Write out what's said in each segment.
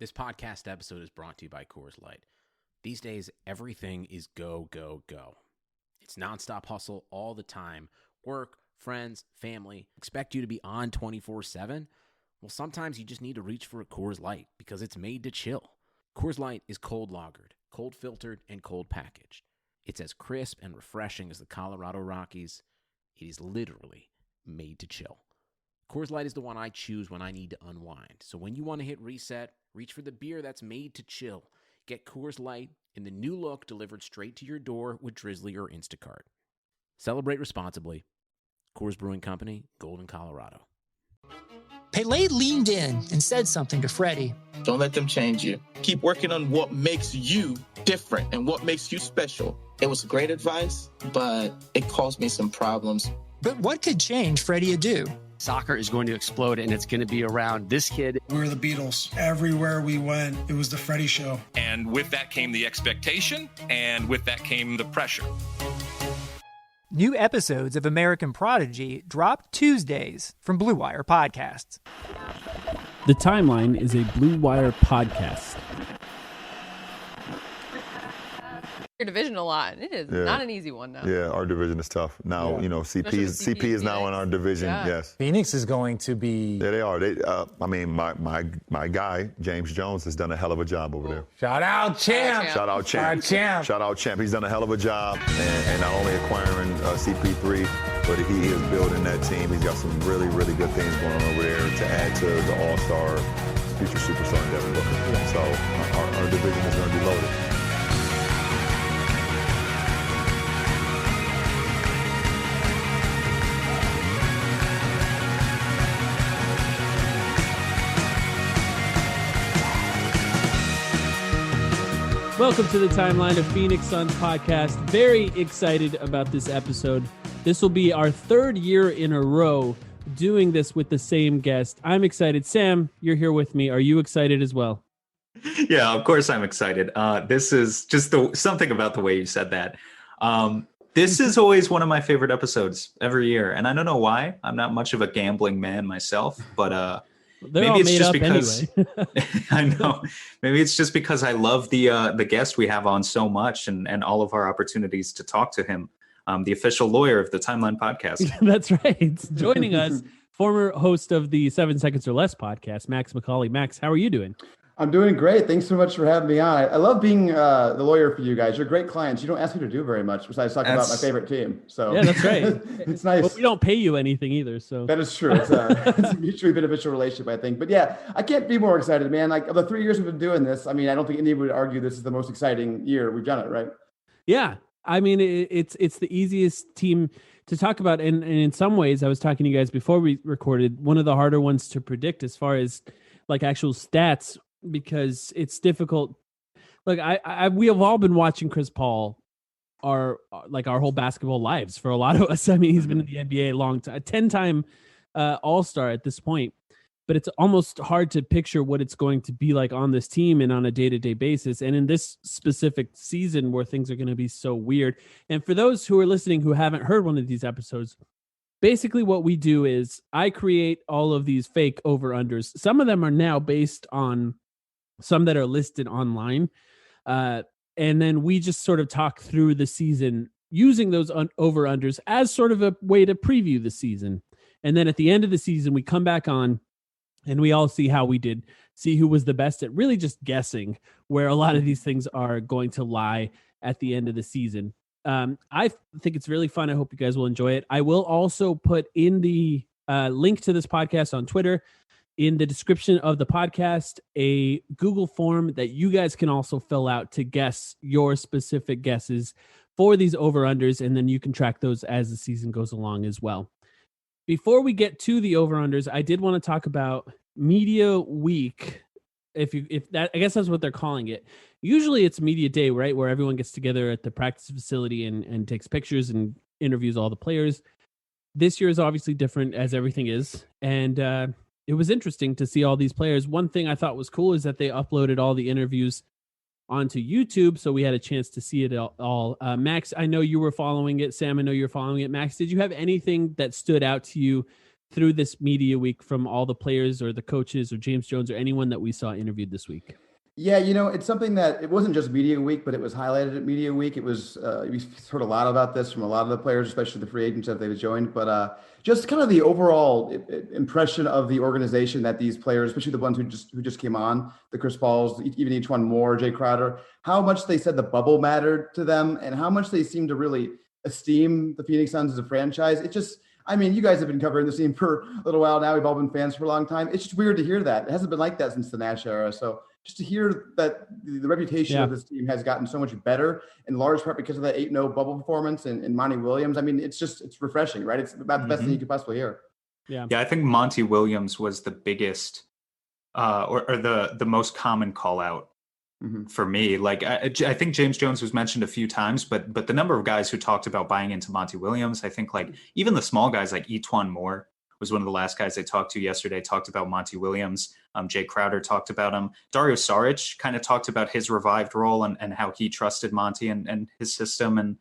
This podcast episode is brought to you by Coors Light. These days, everything is go, go, go. It's nonstop hustle all the time. Work, friends, family, expect you to be on 24/7. Well, sometimes you just need to reach for a Coors Light because it's made to chill. Coors Light is cold lagered, cold filtered, and cold packaged. It's as crisp and refreshing as the Colorado Rockies. It is literally made to chill. Coors Light is the one I choose when I need to unwind. So when you want to hit reset, reach for the beer that's made to chill. Get Coors Light in the new look delivered straight to your door with Drizzly or Instacart. Celebrate responsibly. Coors Brewing Company, Golden, Colorado. Pele leaned in and said something to Freddie. Don't let them change you. Keep working on what makes you different and what makes you special. It was great advice, but it caused me some problems. But what could change Freddie Adu? Soccer is going to explode, and it's going to be around this kid. We were the Beatles. Everywhere we went, it was the Freddie Show. And with that came the expectation, and with that came the pressure. New episodes of American Prodigy drop Tuesdays from Blue Wire Podcasts. The Timeline is a Blue Wire podcast. Your division a lot. It is not an easy one now. Yeah, our division is tough. Now, CP is now in our division. Yeah. Yes. Phoenix is going to be. Yeah, they are. My guy, James Jones, has done a hell of a job over there. Shout out, champ. Shout out, champ. Shout out, champ. He's done a hell of a job, and not only acquiring CP3, but he is building that team. He's got some really, really good things going on over there to add to the all-star, future superstar Devin Booker. Yeah. So our division is going to be loaded. Welcome to the Timeline of Phoenix Suns podcast. Very excited about this episode. This will be our third year in a row doing this with the same guest. I'm excited. Sam, you're here with me. Are you excited as well? Yeah, of course I'm excited. This is just something about the way you said that. This is always one of my favorite episodes every year. And I don't know why. I'm not much of a gambling man myself, but maybe it's just because anyway. I know. Maybe it's just because I love the guest we have on so much and all of our opportunities to talk to him. The official lawyer of the Timeline podcast. That's right. Joining us, former host of the 7 Seconds or Less podcast, Max McCauley. Max, how are you doing? I'm doing great. Thanks so much for having me on. I love being the lawyer for you guys. You're great clients. You don't ask me to do very much besides talk about my favorite team. So yeah, that's right. It's nice. But we don't pay you anything either. So that is true. It's a mutually beneficial relationship, I think. But yeah, I can't be more excited, man. Like of the 3 years we've been doing this, I mean, I don't think anybody would argue this is the most exciting year we've done it, right? Yeah. I mean, it's the easiest team to talk about. And in some ways, I was talking to you guys before we recorded, one of the harder ones to predict as far as like actual stats, because it's difficult. Look, we have all been watching Chris Paul our whole basketball lives for a lot of us. I mean, he's been in the NBA a long time, a 10-time All-Star at this point, but it's almost hard to picture what it's going to be like on this team and on a day-to-day basis. And in this specific season where things are going to be so weird. And for those who are listening who haven't heard one of these episodes, basically what we do is I create all of these fake over-unders. Some of them are now based on some that are listed online. And then we just sort of talk through the season using those over-unders as sort of a way to preview the season. And then at the end of the season, we come back on and we all see how we did, see who was the best at really just guessing where a lot of these things are going to lie at the end of the season. I think it's really fun. I hope you guys will enjoy it. I will also put in the link to this podcast on Twitter, in the description of the podcast, a Google form that you guys can also fill out to guess your specific guesses for these over-unders, and then you can track those as the season goes along as well. Before we get to the over-unders, I did want to talk about Media Week. If that, I guess that's what they're calling it. Usually it's Media Day, right, where everyone gets together at the practice facility and takes pictures and interviews all the players. This year is obviously different, as everything is, and it was interesting to see all these players. One thing I thought was cool is that they uploaded all the interviews onto YouTube, so we had a chance to see it all. Max, I know you were following it. Sam, I know you were following it. Max, did you have anything that stood out to you through this media week from all the players or the coaches or James Jones or anyone that we saw interviewed this week? Yeah, it's something that it wasn't just Media Week, but it was highlighted at Media Week. It was we heard a lot about this from a lot of the players, especially the free agents that they've joined. But just kind of the overall impression of the organization that these players, especially the ones who just came on, the Chris Pauls, even each one more, Jay Crowder, how much they said the bubble mattered to them, and how much they seem to really esteem the Phoenix Suns as a franchise. It just, I mean, you guys have been covering the team for a little while now. We've all been fans for a long time. It's just weird to hear that. It hasn't been like that since the Nash era. So just to hear that the reputation of this team has gotten so much better, in large part because of that 8-0 bubble performance and Monty Williams. I mean, it's refreshing, right? It's about the best thing you could possibly hear. Yeah, I think Monty Williams was the biggest or the most common call out for me. Like I think James Jones was mentioned a few times, but the number of guys who talked about buying into Monty Williams, I think like even the small guys like Etwan Moore was one of the last guys they talked to yesterday, talked about Monty Williams. Jay Crowder talked about him. Dario Saric kind of talked about his revived role and how he trusted Monty and his system. And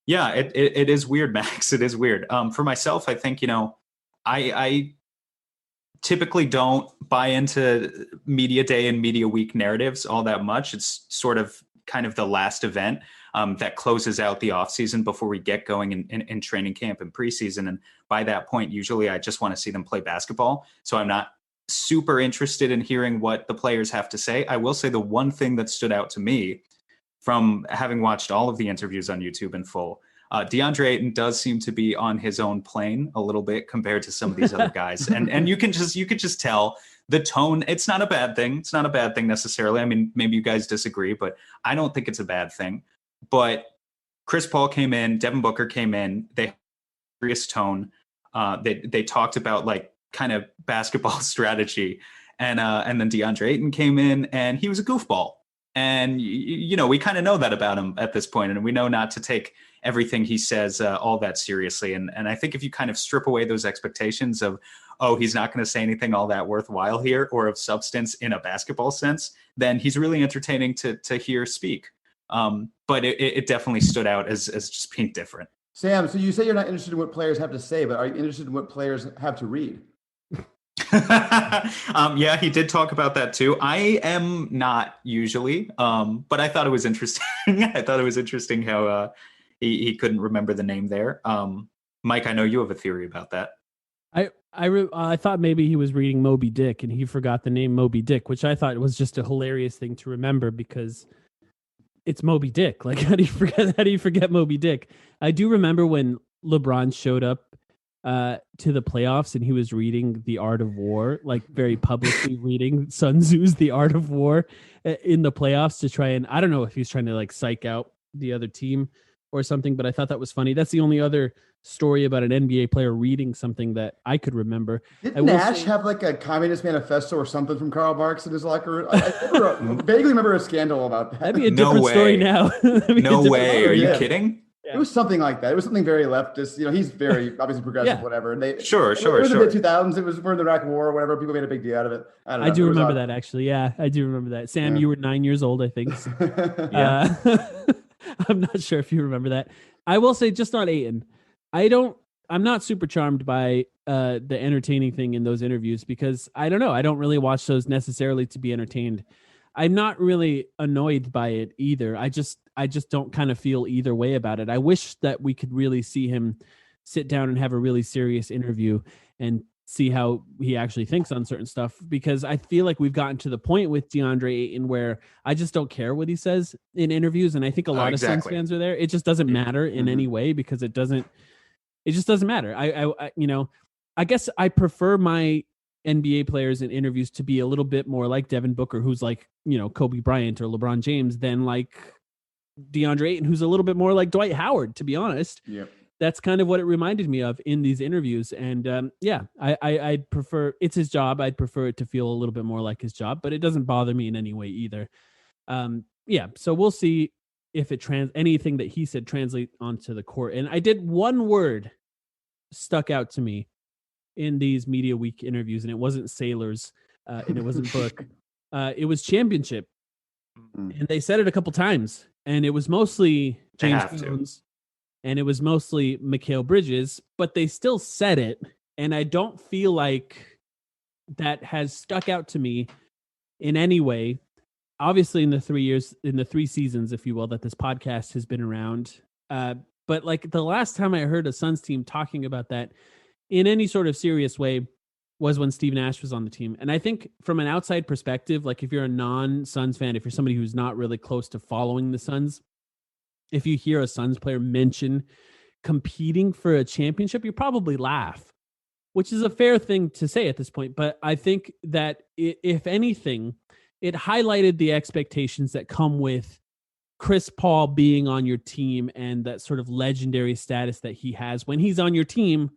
yeah, it is weird, Max. It is weird. For myself, I think, I typically don't buy into media day and media week narratives all that much. It's sort of kind of the last event that closes out the offseason before we get going in training camp and preseason. And by that point, usually I just want to see them play basketball. So I'm not super interested in hearing what the players have to say. I will say the one thing that stood out to me from having watched all of the interviews on YouTube in full, DeAndre Ayton does seem to be on his own plane a little bit compared to some of these other guys. And you could just tell the tone. It's not a bad thing. It's not a bad thing necessarily. I mean, maybe you guys disagree, but I don't think it's a bad thing. But Chris Paul came in, Devin Booker came in, they had a serious tone. They talked about like kind of basketball strategy. And then DeAndre Ayton came in and he was a goofball. And, we kind of know that about him at this point, and we know not to take everything he says all that seriously. And I think if you kind of strip away those expectations of, oh, he's not going to say anything all that worthwhile here or of substance in a basketball sense, then he's really entertaining to hear speak. But it definitely stood out as just being different. Sam, so you say you're not interested in what players have to say, but are you interested in what players have to read? Yeah, he did talk about that too. I am not usually, but I thought it was interesting. I thought it was interesting how he couldn't remember the name there. Mike, I know you have a theory about that. I thought maybe he was reading Moby Dick and he forgot the name Moby Dick, which I thought was just a hilarious thing to remember because it's Moby Dick. Like, how do you forget Moby Dick? I do remember when LeBron showed up to the playoffs and he was reading The Art of War, like very publicly reading Sun Tzu's The Art of War in the playoffs to try and, I don't know if he's trying to like psych out the other team or something, but I thought that was funny. That's the only other story about an NBA player reading something that I could remember. Didn't Nash have like a Communist Manifesto or something from Karl Marx in his locker room? I vaguely remember a scandal about that. That'd be a different story now. No way. Are you kidding? Yeah. It was something like that. It was something very leftist. He's very obviously progressive, whatever. And they sure. It was the mid-2000s. It was during the Iraq War or whatever. People made a big deal out of it. I do remember that actually. Yeah, I do remember that. Sam, you were 9 years old, I think. So. I'm not sure if you remember that. I will say, just on Ayton, I'm not super charmed by the entertaining thing in those interviews because I don't know. I don't really watch those necessarily to be entertained. I'm not really annoyed by it either. I just don't kind of feel either way about it. I wish that we could really see him sit down and have a really serious interview and see how he actually thinks on certain stuff, because I feel like we've gotten to the point with DeAndre Ayton where I just don't care what he says in interviews. And I think a lot of Suns fans are there. It just doesn't matter in any way because it just doesn't matter. I guess I prefer my NBA players in interviews to be a little bit more like Devin Booker, who's like, Kobe Bryant or LeBron James, than like DeAndre Ayton, who's a little bit more like Dwight Howard, to be honest. Yep. That's kind of what it reminded me of in these interviews. And I'd prefer, it's his job. I'd prefer it to feel a little bit more like his job, but it doesn't bother me in any way either. So we'll see if anything that he said translate onto the court. And I did one word stuck out to me in these media week interviews, and it wasn't sailors, and it wasn't book. It was championship. And they said it a couple times, and it was mostly James Jones, and it was mostly Mikal Bridges, but they still said it. And I don't feel like that has stuck out to me in any way. Obviously, in the 3 seasons, if you will, that this podcast has been around. But like the last time I heard a Suns team talking about that in any sort of serious way was when Steve Nash was on the team. And I think from an outside perspective, like if you're a non-Suns fan, if you're somebody who's not really close to following the Suns, if you hear a Suns player mention competing for a championship, you probably laugh, which is a fair thing to say at this point. But I think that if anything, it highlighted the expectations that come with Chris Paul being on your team and that sort of legendary status that he has. When he's on your team,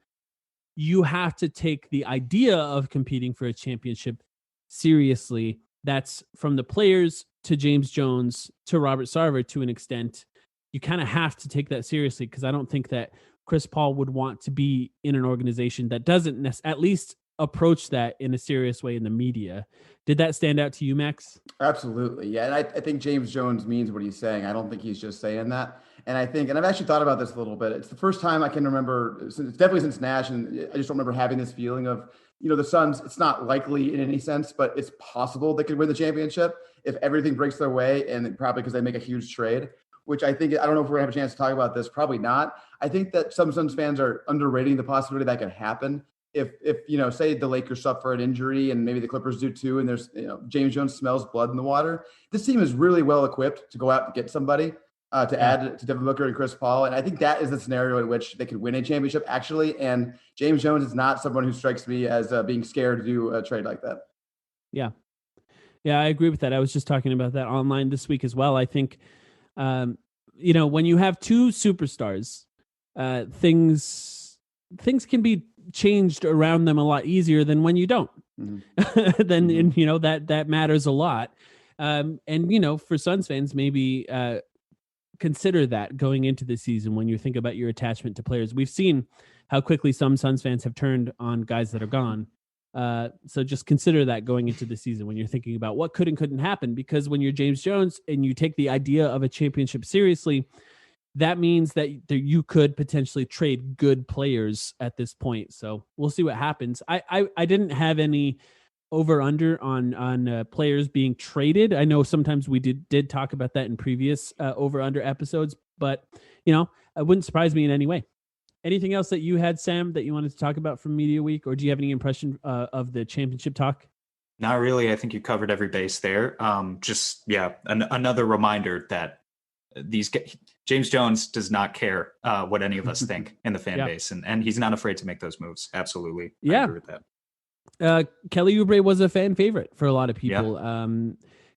you have to take the idea of competing for a championship seriously. That's from the players to James Jones to Robert Sarver to an extent. You kind of have to take that seriously, because I don't think that Chris Paul would want to be in an organization that doesn't at least approach that in a serious way in the media. Did that stand out to you, Max? Absolutely. Yeah. And I think James Jones means what he's saying. I don't think he's just saying that. And I think, and I've actually thought about this a little bit. It's the first time I can remember, definitely since Nash, and I just don't remember having this feeling of, the Suns, it's not likely in any sense, but it's possible they could win the championship if everything breaks their way, and probably because they make a huge trade, which I think, I don't know if we're gonna have a chance to talk about this, probably not. I think that some Suns fans are underrating the possibility that could happen. If say the Lakers suffer an injury and maybe the Clippers do too, and there's, James Jones smells blood in the water, this team is really well equipped to go out and get somebody to add to Devin Booker and Chris Paul. And I think that is the scenario in which they could win a championship, actually. And James Jones is not someone who strikes me as being scared to do a trade like that. Yeah. Yeah, I agree with that. I was just talking about that online this week as well. I think, when you have two superstars, things can be changed around them a lot easier than when you don't. Mm-hmm. That matters a lot. For Suns fans, maybe consider that going into the season when you think about your attachment to players. We've seen how quickly some Suns fans have turned on guys that are gone. So just consider that going into the season when you're thinking about what could and couldn't happen, because when you're James Jones and you take the idea of a championship seriously, that means that you could potentially trade good players at this point. So we'll see what happens. I didn't have any over under on players being traded. I know sometimes we did talk about that in previous over under episodes, but it wouldn't surprise me in any way. Anything else that you had, Sam, that you wanted to talk about from Media Week, or do you have any impression of the championship talk? Not really. I think you covered every base there. Another reminder that James Jones does not care what any of us think in the fan base, and he's not afraid to make those moves. Absolutely. Yeah. I agree with that. Kelly Oubre was a fan favorite for a lot of people. Yeah.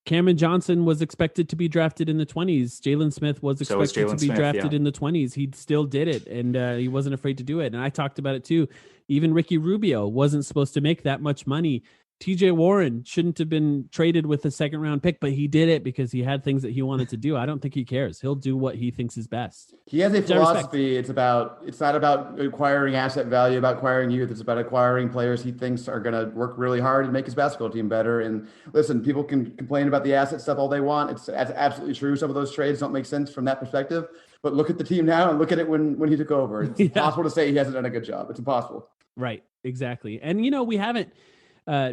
Cameron Johnson was expected to be drafted in the 20s. Jalen Smith was expected to be drafted in the 20s. He still did it, and he wasn't afraid to do it. And I talked about it too. Even Ricky Rubio wasn't supposed to make that much money. TJ Warren shouldn't have been traded with a second round pick, but he did it because he had things that he wanted to do. I don't think he cares. He'll do what he thinks is best. He has a philosophy. It's not about acquiring asset value, about acquiring youth. It's about acquiring players he thinks are going to work really hard and make his basketball team better. And listen, people can complain about the asset stuff all they want. That's absolutely true. Some of those trades don't make sense from that perspective, but look at the team now and look at it when he took over. It's impossible to say he hasn't done a good job. It's impossible. Right. Exactly. And, we haven't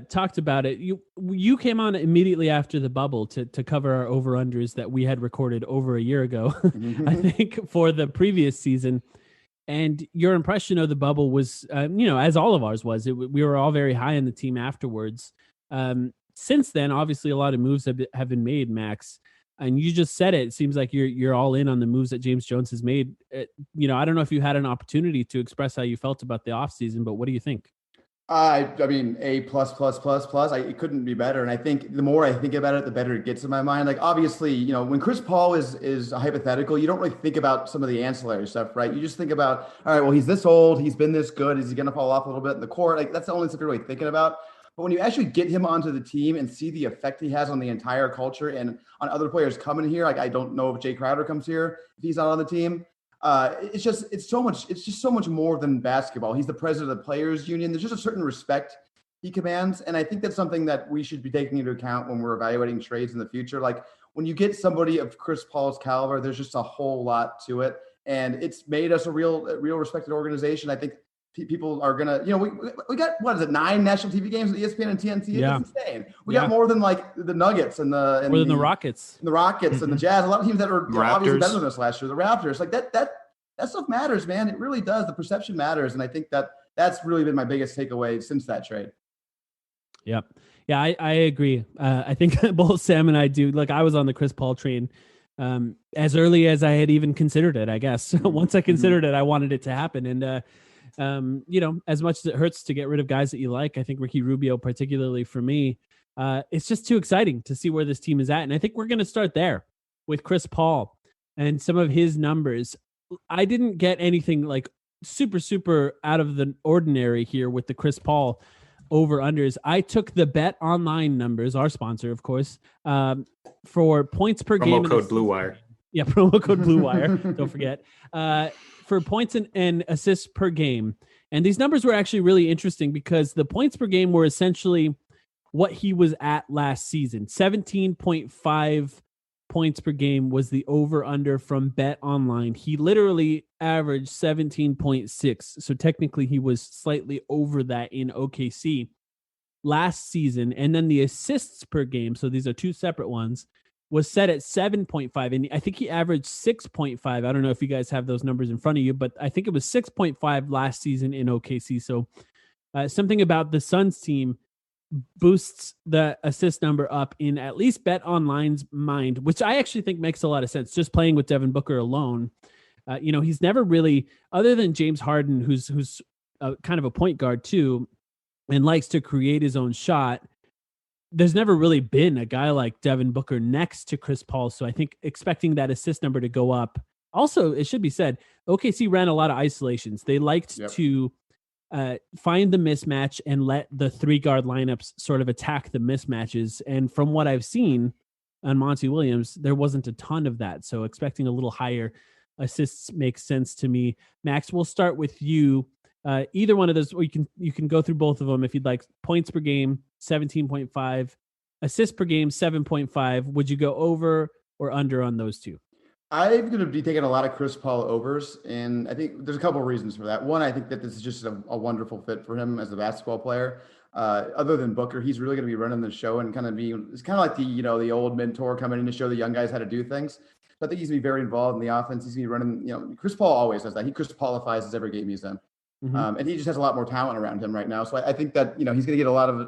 talked about it. You came on immediately after the bubble to cover our over-unders that we had recorded over a year ago, I think, for the previous season. And your impression of the bubble was, as all of ours was, we were all very high on the team afterwards. Since then, obviously, a lot of moves have been made, Max. And you just said it. It seems like you're all in on the moves that James Jones has made. I don't know if you had an opportunity to express how you felt about the offseason, but what do you think? I mean, A++++. It couldn't be better. And I think the more I think about it, the better it gets in my mind. Like, obviously, when Chris Paul is a hypothetical, you don't really think about some of the ancillary stuff, right? You just think about, all right, well, he's this old, he's been this good. Is he going to fall off a little bit in the court? Like, that's the only stuff you're really thinking about. But when you actually get him onto the team and see the effect he has on the entire culture and on other players coming here, like, I don't know if Jay Crowder comes here, if he's not on the team. It's just so much more than basketball. He's the president of the Players Union. There's just a certain respect he commands. And I think that's something that we should be taking into account when we're evaluating trades in the future. Like, when you get somebody of Chris Paul's caliber, there's just a whole lot to it. And it's made us a real respected organization. I think people are gonna, we got, what is it, 9 national TV games with ESPN and TNT? Yeah. It's insane. We got more than like the Nuggets and the Rockets, and the Jazz. A lot of teams that are obviously better than us last year. The Raptors, like that stuff matters, man. It really does. The perception matters, and I think that's really been my biggest takeaway since that trade. Yep. Yeah, I agree. I think both Sam and I do. Like, I was on the Chris Paul train as early as I had even considered it, I guess. Once I considered it, I wanted it to happen. And, as much as it hurts to get rid of guys that you like, I think Ricky Rubio, particularly for me, it's just too exciting to see where this team is at. And I think we're going to start there with Chris Paul and some of his numbers. I didn't get anything like super, super out of the ordinary here with the Chris Paul over-unders. I took the Bet Online numbers, our sponsor, of course, for points per game. Promo code Blue Wire. Yeah, promo code Blue Wire. Don't forget. For points and assists per game. And these numbers were actually really interesting because the points per game were essentially what he was at last season. 17.5 points per game was the over-under from Bet Online. He literally averaged 17.6. So technically he was slightly over that in OKC last season. And then the assists per game, so these are two separate ones, was set at 7.5. And I think he averaged 6.5. I don't know if you guys have those numbers in front of you, but I think it was 6.5 last season in OKC. So something about the Suns team boosts the assist number up in at least Bet Online's mind, which I actually think makes a lot of sense. Just playing with Devin Booker alone, he's never really, other than James Harden, who's kind of a point guard too, and likes to create his own shot. There's never really been a guy like Devin Booker next to Chris Paul. So I think expecting that assist number to go up. Also, it should be said, OKC ran a lot of isolations. They liked to find the mismatch and let the 3-guard lineups sort of attack the mismatches. And from what I've seen on Monty Williams, there wasn't a ton of that. So expecting a little higher assists makes sense to me. Max, we'll start with you. Either one of those, or you can go through both of them if you'd like. Points per game, 17.5. Assists per game, 7.5. Would you go over or under on those two? I'm going to be taking a lot of Chris Paul overs, and I think there's a couple of reasons for that. One, I think that this is just a wonderful fit for him as a basketball player. Other than Booker, he's really going to be running the show and it's kind of like the old mentor coming in to show the young guys how to do things. So I think he's going to be very involved in the offense. He's going to be running, Chris Paul always does that. He Chris Paulifies every game he's in. And he just has a lot more talent around him right now. So I think that, he's going to get a lot of,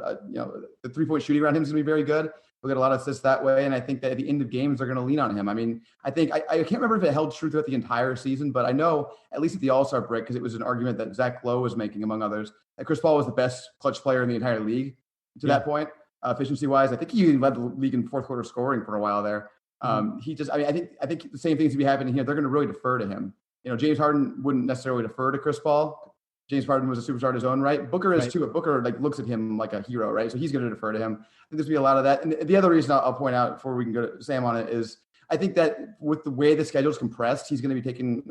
the 3-point shooting around him is going to be very good. We'll get a lot of assists that way. And I think that at the end of games, they're going to lean on him. I mean, I think I can't remember if it held true throughout the entire season, but I know at least at the All-Star break, because it was an argument that Zach Lowe was making, among others, that Chris Paul was the best clutch player in the entire league to that point, efficiency-wise. I think he even led the league in fourth quarter scoring for a while there. I think the same things will be happening here. They're going to really defer to him. James Harden wouldn't necessarily defer to Chris Paul. James Harden was a superstar in his own right. Booker is too. Booker looks at him like a hero, right? So he's going to defer to him. I think there's going to be a lot of that. And the other reason I'll point out before we can go to Sam on it is I think that with the way the schedule is compressed, he's going to be taking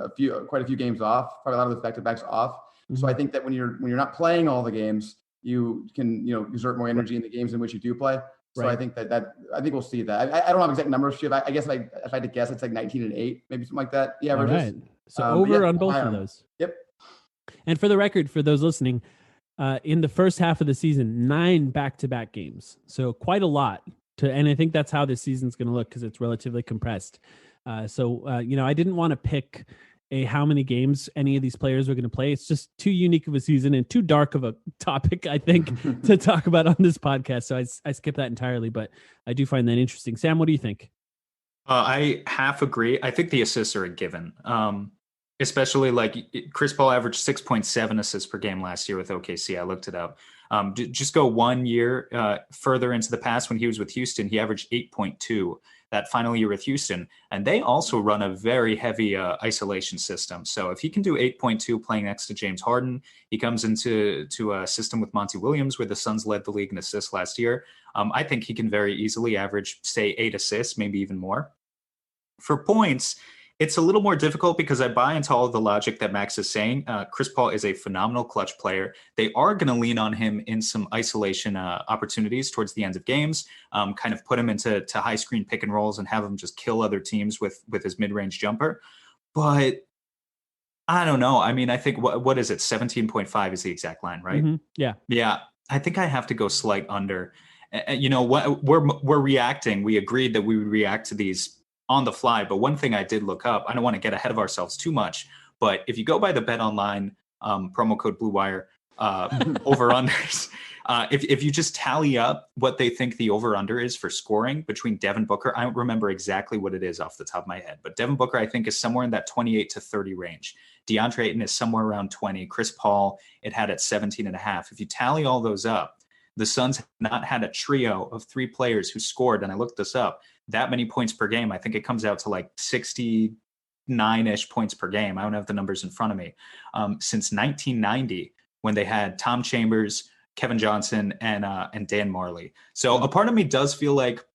quite a few games off, probably a lot of the back-to-backs off. So I think that when you're not playing all the games, you can exert more energy in the games in which you do play. So I think that I think we'll see that. I don't have exact numbers. I guess if I had to guess, it's like 19-8, maybe something like that. The averages. Right. So over on both of those. Yep. And for the record, for those listening, in the first half of the season, 9 back-to-back games. So quite a lot. And I think that's how this season's going to look because it's relatively compressed. I didn't want to pick how many games any of these players were going to play. It's just too unique of a season and too dark of a topic, I think, to talk about on this podcast. So I skipped that entirely, but I do find that interesting. Sam, what do you think? I half agree. I think the assists are a given. Especially Chris Paul averaged 6.7 assists per game last year with OKC. I looked it up. Just go 1 year further into the past when he was with Houston, he averaged 8.2 that final year with Houston. And they also run a very heavy isolation system. So if he can do 8.2 playing next to James Harden, he comes into a system with Monty Williams where the Suns led the league in assists last year. I think he can very easily average, say, 8 assists, maybe even more. For points, it's a little more difficult because I buy into all of the logic that Max is saying. Chris Paul is a phenomenal clutch player. They are going to lean on him in some isolation opportunities towards the end of games, kind of put him into high screen pick and rolls and have him just kill other teams with his mid-range jumper. But I don't know. I mean, I think what is it? 17.5 is the exact line, right? Mm-hmm. Yeah. Yeah. I think I have to go slight under. You know what? We're reacting. We agreed that we would react to these on the fly. But one thing I did look up, I don't want to get ahead of ourselves too much, but if you go by the Bet Online promo code Blue Wire over unders, if you just tally up what they think the over under is for scoring between Devin Booker, I don't remember exactly what it is off the top of my head, but Devin Booker I think is somewhere in that 28 to 30 range. DeAndre Ayton is somewhere around 20. Chris Paul, it had at 17.5. If you tally all those up, the Suns have not had a trio of 3 players who scored, and I looked this up, that many points per game. I think it comes out to like 69-ish points per game. I don't have the numbers in front of me. Since 1990, when they had Tom Chambers, Kevin Johnson, and Dan Marley. So a part of me does feel like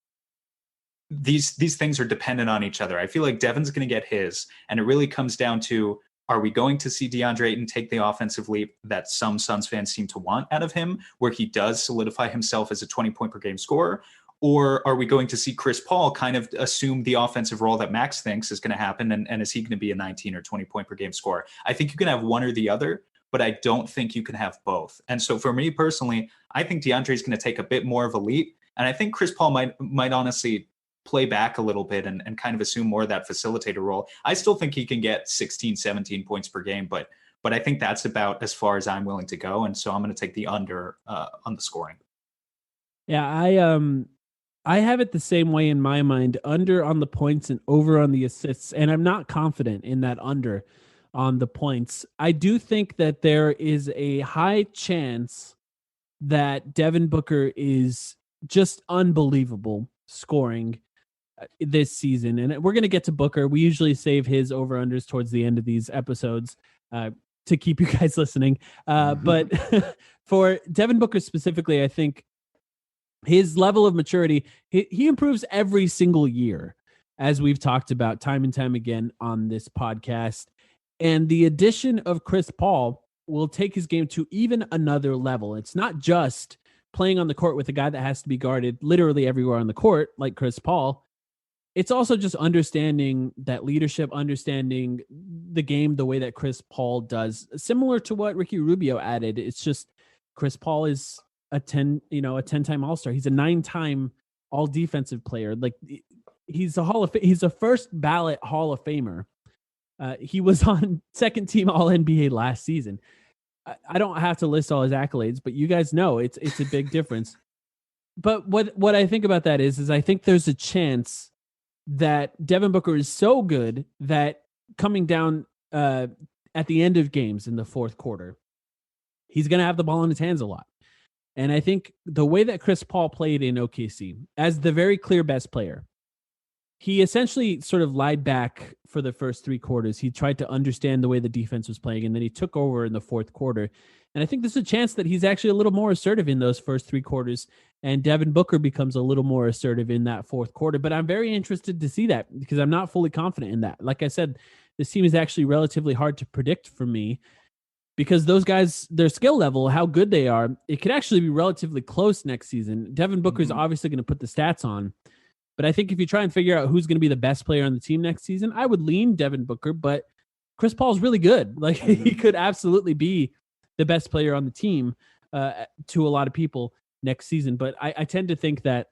these things are dependent on each other. I feel like Devin's going to get his, and it really comes down to, are we going to see DeAndre Ayton take the offensive leap that some Suns fans seem to want out of him, where he does solidify himself as a 20-point per game scorer? Or are we going to see Chris Paul kind of assume the offensive role that Max thinks is going to happen, and is he going to be a 19 or 20-point per game scorer? I think you can have one or the other, but I don't think you can have both. And so for me personally, I think DeAndre is going to take a bit more of a leap, and I think Chris Paul might honestly play back a little bit and kind of assume more of that facilitator role. I still think he can get 16, 17 points per game, but I think that's about as far as I'm willing to go. And so I'm going to take the under on the scoring. Yeah, I have it the same way in my mind, under on the points and over on the assists. And I'm not confident in that under on the points. I do think that there is a high chance that Devin Booker is just unbelievable scoring this season. And we're going to get to Booker. We usually save his over-unders towards the end of these episodes to keep you guys listening. But for Devin Booker specifically, I think his level of maturity, he improves every single year, as we've talked about time and time again on this podcast. And the addition of Chris Paul will take his game to even another level. It's not just playing on the court with a guy that has to be guarded literally everywhere on the court, like Chris Paul. It's also just understanding that leadership, understanding the game the way that Chris Paul does, similar to what Ricky Rubio added. It's just Chris Paul is a 10-time All-Star. He's a 9-time All-Defensive player. Like, he's a first ballot Hall of Famer. He was on second team All-NBA last season. I don't have to list all his accolades, but you guys know it's a big difference. But what I think about that is I think there's a chance that Devin Booker is so good that coming down at the end of games in the fourth quarter, he's going to have the ball in his hands a lot. And I think the way that Chris Paul played in OKC as the very clear best player, he essentially sort of lied back for the first 3 quarters. He tried to understand the way the defense was playing, and then he took over in the fourth quarter. And I think there's a chance that he's actually a little more assertive in those first 3 quarters, and Devin Booker becomes a little more assertive in that fourth quarter. But I'm very interested to see that because I'm not fully confident in that. Like I said, this team is actually relatively hard to predict for me because those guys, their skill level, how good they are, it could actually be relatively close next season. Devin Booker is obviously going to put the stats on. But I think if you try and figure out who's going to be the best player on the team next season, I would lean Devin Booker, but Chris Paul's really good. Like, he could absolutely be the best player on the team to a lot of people next season. But I tend to think that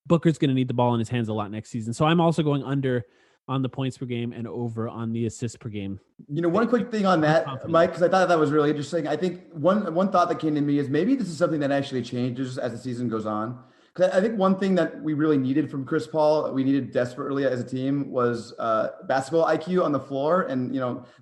Booker's going to need the ball in his hands a lot next season. So I'm also going under on the points per game and over on the assists per game. You know, one quick thing on that, Mike, because I thought that was really interesting. I think one thought that came to me is maybe this is something that actually changes as the season goes on. Because I think one thing that we really needed from Chris Paul, we needed desperately as a team, was basketball IQ on the floor, and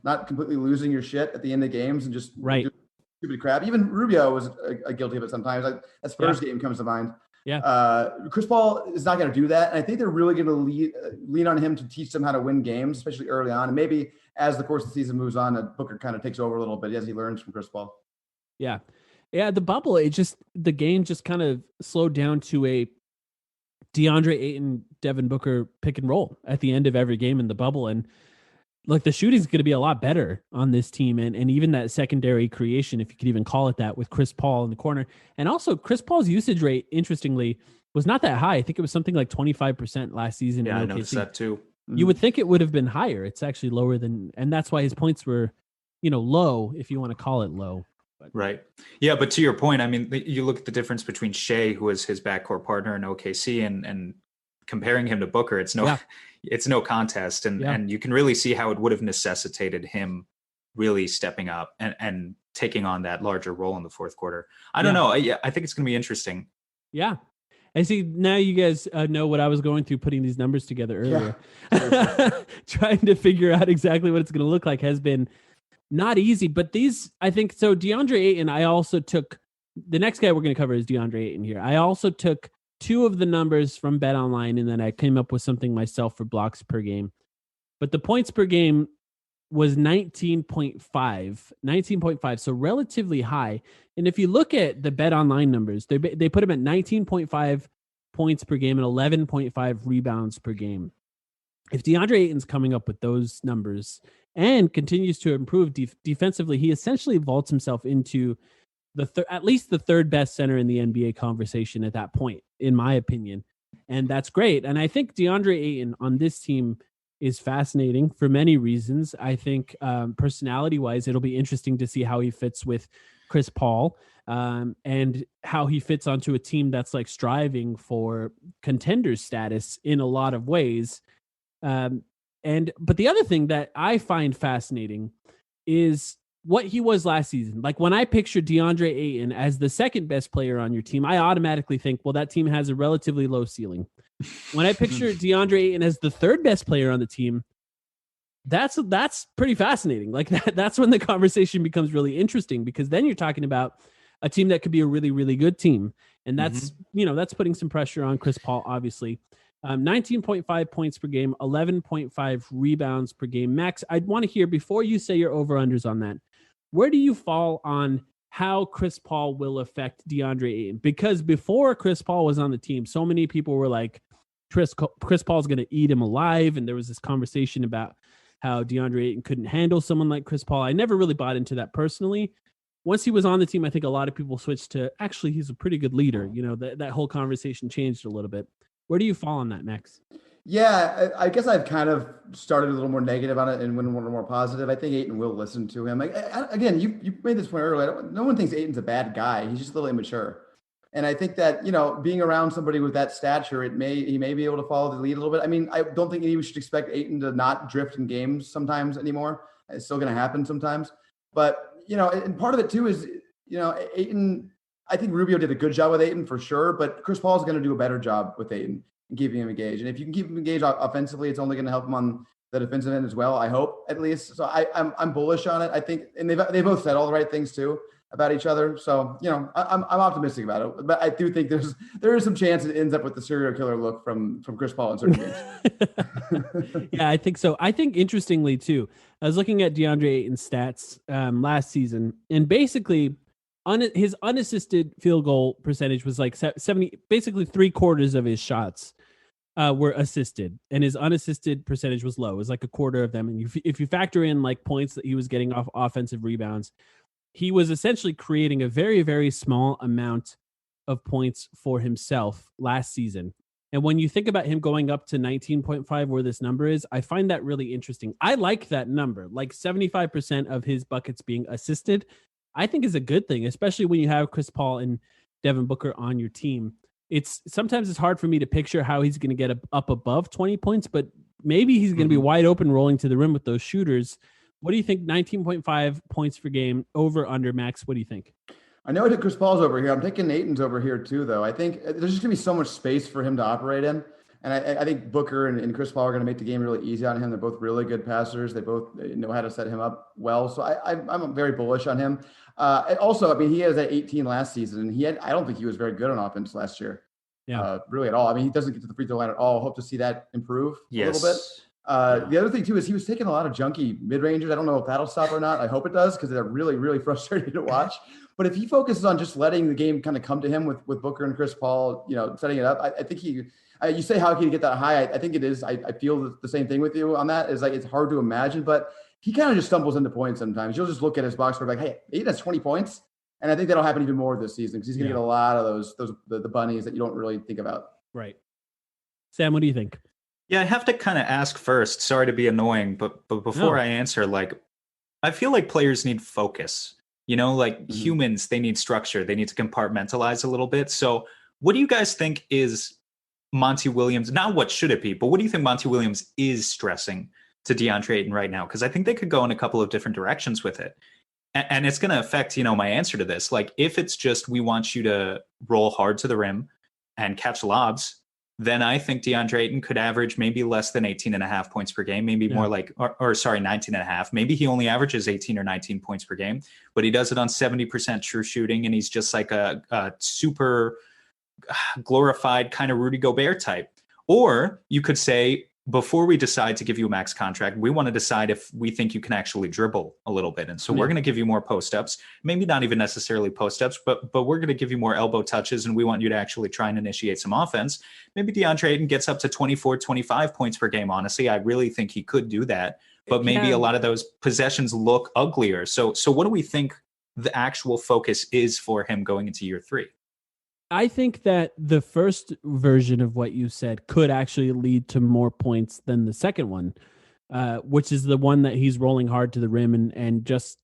not completely losing your shit at the end of games and just doing stupid crap. Even Rubio was guilty of it sometimes. Like that Spurs game comes to mind. Yeah. Chris Paul is not going to do that, and I think they're really going to lean on him to teach them how to win games, especially early on. And maybe as the course of the season moves on, Booker kind of takes over a little bit as he learns from Chris Paul. Yeah. Yeah, the bubble, the game just kind of slowed down to a DeAndre Ayton, Devin Booker pick and roll at the end of every game in the bubble. And like the shooting's going to be a lot better on this team. And even that secondary creation, if you could even call it that, with Chris Paul in the corner. And also Chris Paul's usage rate, interestingly, was not that high. I think it was something like 25% last season. Yeah, I noticed that too. You would think it would have been higher. It's actually lower than, and that's why his points were, low, if you want to call it low. But. Right. Yeah, but to your point, I mean, you look at the difference between Shea, who was his backcourt partner in OKC, and comparing him to Booker, it's no contest, and you can really see how it would have necessitated him really stepping up and taking on that larger role in the fourth quarter. I don't know. I think it's going to be interesting. Yeah. I see now you guys know what I was going through putting these numbers together earlier. Trying to figure out exactly what it's going to look like has been not easy. But these, I think, so DeAndre Ayton, I also took, the next guy we're going to cover is DeAndre Ayton here. I also took two of the numbers from BetOnline, and then I came up with something myself for blocks per game. But the points per game was 19.5, so relatively high. And if you look at the BetOnline numbers, they put him at 19.5 points per game and 11.5 rebounds per game. If DeAndre Ayton's coming up with those numbers and continues to improve defensively, he essentially vaults himself into at least the third best center in the NBA conversation at that point, in my opinion. And that's great. And I think DeAndre Ayton on this team is fascinating for many reasons. I think personality-wise, it'll be interesting to see how he fits with Chris Paul and how he fits onto a team that's like striving for contender status in a lot of ways. But the other thing that I find fascinating is what he was last season. Like when I picture DeAndre Ayton as the second best player on your team, I automatically think, well, that team has a relatively low ceiling. When I picture DeAndre Ayton as the third best player on the team, that's pretty fascinating. Like that's when the conversation becomes really interesting, because then you're talking about a team that could be a really, really good team. And that's, that's putting some pressure on Chris Paul, obviously. 19.5 points per game, 11.5 rebounds per game. Max, I'd want to hear, before you say your over-unders on that, where do you fall on how Chris Paul will affect DeAndre Ayton? Because before Chris Paul was on the team, so many people were like, Chris Paul's going to eat him alive. And there was this conversation about how DeAndre Ayton couldn't handle someone like Chris Paul. I never really bought into that personally. Once he was on the team, I think a lot of people switched to, actually, he's a pretty good leader. That whole conversation changed a little bit. Where do you fall on that, Max? Yeah, I guess I've kind of started a little more negative on it and went a little more positive. I think Ayton will listen to him. Again, you made this point earlier. No one thinks Ayton's a bad guy. He's just a little immature. And I think that, being around somebody with that stature, he may be able to follow the lead a little bit. I mean, I don't think we should expect Ayton to not drift in games sometimes anymore. It's still going to happen sometimes. But, and part of it too is, Ayton, I think Rubio did a good job with Ayton for sure, but Chris Paul is going to do a better job with Ayton and keeping him engaged. And if you can keep him engaged offensively, it's only going to help him on the defensive end as well, I hope, at least. So I'm bullish on it. I think, and they both said all the right things too about each other. So, I'm optimistic about it, but I do think there is some chance it ends up with the serial killer look from Chris Paul in certain games. Yeah, I think so. I think interestingly too, I was looking at DeAndre Ayton's stats last season, and basically his unassisted field goal percentage was like 70, basically 3/4 of his shots were assisted, and his unassisted percentage was low. It was like 1/4 of them. And if you factor in like points that he was getting off offensive rebounds, he was essentially creating a very, very small amount of points for himself last season. And when you think about him going up to 19.5, where this number is, I find that really interesting. I like that number, like 75% of his buckets being assisted, I think is a good thing, especially when you have Chris Paul and Devin Booker on your team. Sometimes it's hard for me to picture how he's going to get up above 20 points, but maybe he's going to be wide open rolling to the rim with those shooters. What do you think? 19.5 points per game, over, under, Max? What do you think? I know I took Chris Paul's over here. I'm taking Ayton's over here too, though. I think there's just going to be so much space for him to operate in. And I think Booker and Chris Paul are going to make the game really easy on him. They're both really good passers. They both know how to set him up well. So I'm very bullish on him. Also, I mean, he has that 18 last season, and I don't think he was very good on offense last year. Yeah, really at all. I mean, he doesn't get to the free throw line at all. Hope to see that improve a little bit. The other thing too is he was taking a lot of junky mid-rangers. I don't know if that'll stop or not. I hope it does, because they're really, really frustrating to watch. But if he focuses on just letting the game kind of come to him with Booker and Chris Paul, setting it up, I think you say how can he get that high? I think it is. I feel the same thing with you on that. Is like it's hard to imagine, but he kind of just stumbles into points sometimes. You'll just look at his box score like, hey, Ayton has 20 points. And I think that'll happen even more this season, because he's going to get a lot of the bunnies that you don't really think about. Right. Sam, what do you think? Yeah, I have to kind of ask first. Sorry to be annoying, but before I answer, like, I feel like players need focus. You know, like humans, they need structure. They need to compartmentalize a little bit. So, what do you guys think is Monty Williams? Not what should it be, but what do you think Monty Williams is stressing to DeAndre Ayton right now? Because I think they could go in a couple of different directions with it. And it's going to affect, my answer to this. Like, if it's just we want you to roll hard to the rim and catch lobs, then I think DeAndre Ayton could average maybe less than 18.5 points per game, maybe more like, or 19.5. Maybe he only averages 18 or 19 points per game, but he does it on 70% true shooting, and he's just like a super glorified kind of Rudy Gobert type. Or you could say, before we decide to give you a max contract, we want to decide if we think you can actually dribble a little bit. And so we're going to give you more post-ups, maybe not even necessarily post-ups, but we're going to give you more elbow touches, and we want you to actually try and initiate some offense. Maybe DeAndre Ayton gets up to 24, 25 points per game. Honestly, I really think he could do that, but maybe a lot of those possessions look uglier. So what do we think the actual focus is for him going into year 3? I think that the first version of what you said could actually lead to more points than the second one, which is the one that he's rolling hard to the rim and just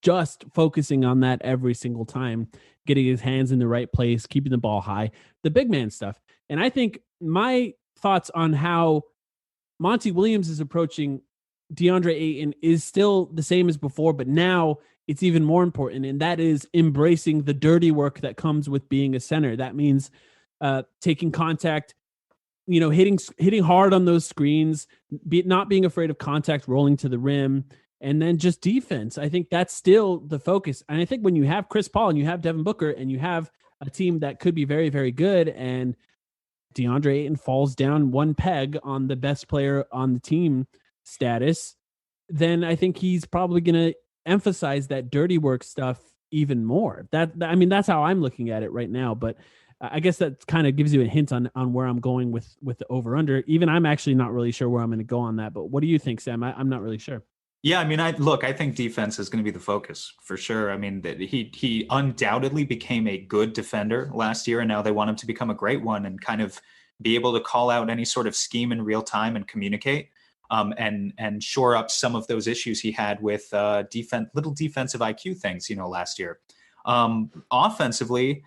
focusing on that every single time, getting his hands in the right place, keeping the ball high, the big man stuff. And I think my thoughts on how Monty Williams is approaching DeAndre Ayton is still the same as before, but now it's even more important, and that is embracing the dirty work that comes with being a center. That means taking contact, hitting hard on those screens, not being afraid of contact, rolling to the rim, and then just defense. I think that's still the focus. And I think when you have Chris Paul and you have Devin Booker and you have a team that could be very, very good, and DeAndre Ayton falls down one peg on the best player on the team status, then I think he's probably going to emphasize that dirty work stuff even more. That's how I'm looking at it right now. But I guess that kind of gives you a hint on where I'm going with the over under. Even I'm actually not really sure where I'm going to go on that. But what do you think, Sam? I'm not really sure. Yeah, I think defense is going to be the focus for sure. He undoubtedly became a good defender last year, and now they want him to become a great one and kind of be able to call out any sort of scheme in real time and communicate. And shore up some of those issues he had with little defensive IQ things, last year. Offensively,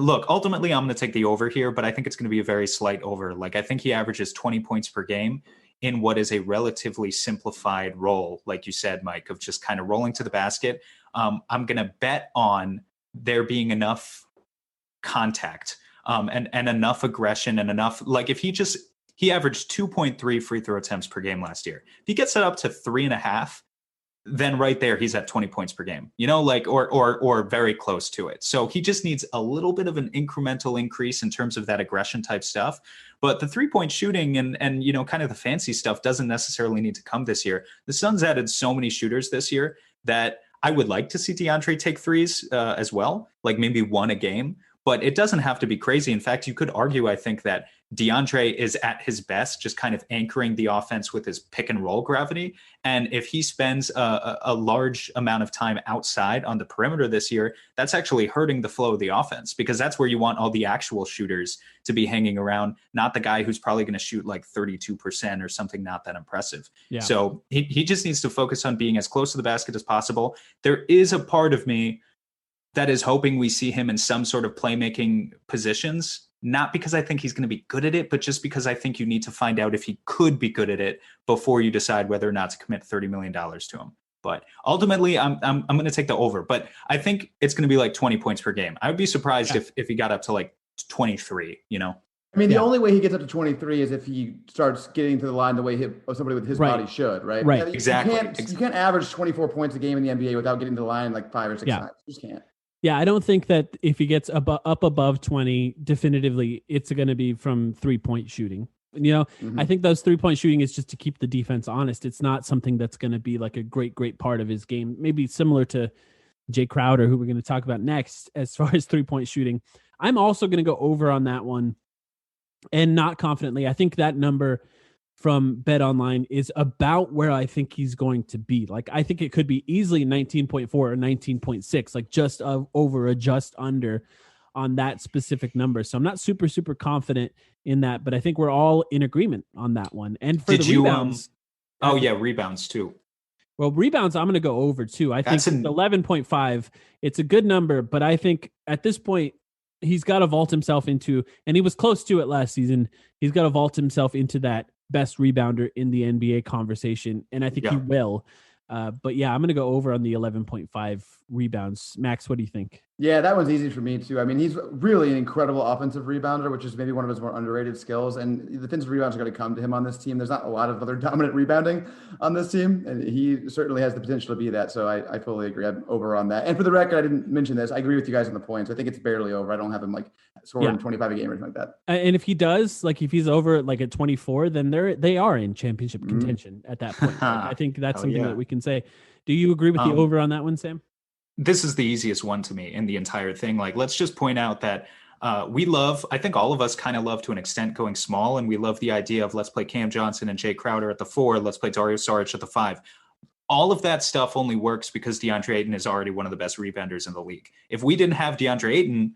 look, ultimately I'm going to take the over here, but I think it's going to be a very slight over. Like, I think he averages 20 points per game in what is a relatively simplified role, like you said, Mike, of just kind of rolling to the basket. I'm going to bet on there being enough contact and enough aggression and enough, like, if he averaged 2.3 free throw attempts per game last year. If he gets it up to 3.5, then right there, he's at 20 points per game, or very close to it. So he just needs a little bit of an incremental increase in terms of that aggression type stuff. But the 3-point shooting and kind of the fancy stuff doesn't necessarily need to come this year. The Suns added so many shooters this year that I would like to see DeAndre take threes as well, like maybe one a game. But it doesn't have to be crazy. In fact, you could argue, I think, that DeAndre is at his best, just kind of anchoring the offense with his pick and roll gravity. And if he spends a large amount of time outside on the perimeter this year, that's actually hurting the flow of the offense, because that's where you want all the actual shooters to be hanging around, not the guy who's probably going to shoot like 32% or something not that impressive. Yeah. So he just needs to focus on being as close to the basket as possible. There is a part of me that is hoping we see him in some sort of playmaking positions, not because I think he's going to be good at it, but just because I think you need to find out if he could be good at it before you decide whether or not to commit $30 million to him. But ultimately, I'm going to take the over. But I think it's going to be like 20 points per game. I would be surprised if he got up to like 23, The only way he gets up to 23 is if he starts getting to the line the way somebody with his body should, right? Right. Exactly. You can't average 24 points a game in the NBA without getting to the line like 5 or 6 times. You just can't. Yeah, I don't think that if he gets up above 20, definitively, it's going to be from 3-point shooting. I think those 3-point shooting is just to keep the defense honest. It's not something that's going to be like a great part of his game. Maybe similar to Jay Crowder, who we're going to talk about next, as far as 3-point shooting. I'm also going to go over on that one, and not confidently. I think that number from Bet Online is about where I think he's going to be. Like, I think it could be easily 19.4 or 19.6, like just over or just under on that specific number. So I'm not super, super confident in that, but I think we're all in agreement on that one. And for rebounds. Rebounds too. Well, rebounds, I'm going to go over too. I think 11.5. It's a good number, but I think at this point, he's got to vault himself into, and he was close to it last season. He's got to vault himself into that best rebounder in the NBA conversation. And I think he will. But yeah, I'm going to go over on the 11.5 rebounds. Max, what do you think? Yeah, that one's easy for me too. I mean, he's really an incredible offensive rebounder, which is maybe one of his more underrated skills. And the defensive rebounds are going to come to him on this team. There's not a lot of other dominant rebounding on this team, and he certainly has the potential to be that. So I fully agree. I'm over on that. And for the record, I didn't mention this. I agree with you guys on the points. I think it's barely over. I don't have him like scoring 25 a game or anything like that. And if he does, like if he's over like at 24, then they are in championship contention at that point. I think that's something that we can say. Do you agree with the over on that one, Sam? This is the easiest one to me in the entire thing. Like, let's just point out that I think all of us kind of love to an extent going small, and we love the idea of let's play Cam Johnson and Jay Crowder at the 4, let's play Dario Saric at the 5. All of that stuff only works because DeAndre Ayton is already one of the best rebounders in the league. If we didn't have DeAndre Ayton,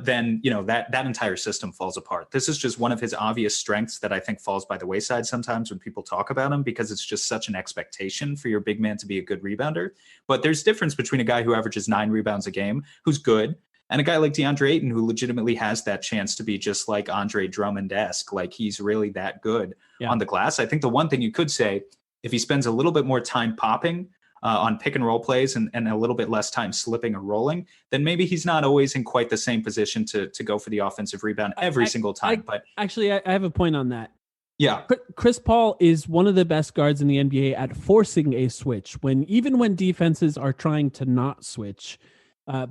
then that entire system falls apart. This is just one of his obvious strengths that I think falls by the wayside sometimes when people talk about him, because it's just such an expectation for your big man to be a good rebounder. But there's difference between a guy who averages 9 rebounds a game, who's good, and a guy like DeAndre Ayton who legitimately has that chance to be just like Andre Drummond-esque. Like, he's really that good on the glass. I think the one thing you could say, if he spends a little bit more time popping on pick and roll plays and a little bit less time slipping or rolling, then maybe he's not always in quite the same position to go for the offensive rebound every single time. But actually, I have a point on that. Yeah. Chris Paul is one of the best guards in the NBA at forcing a switch even when defenses are trying to not switch,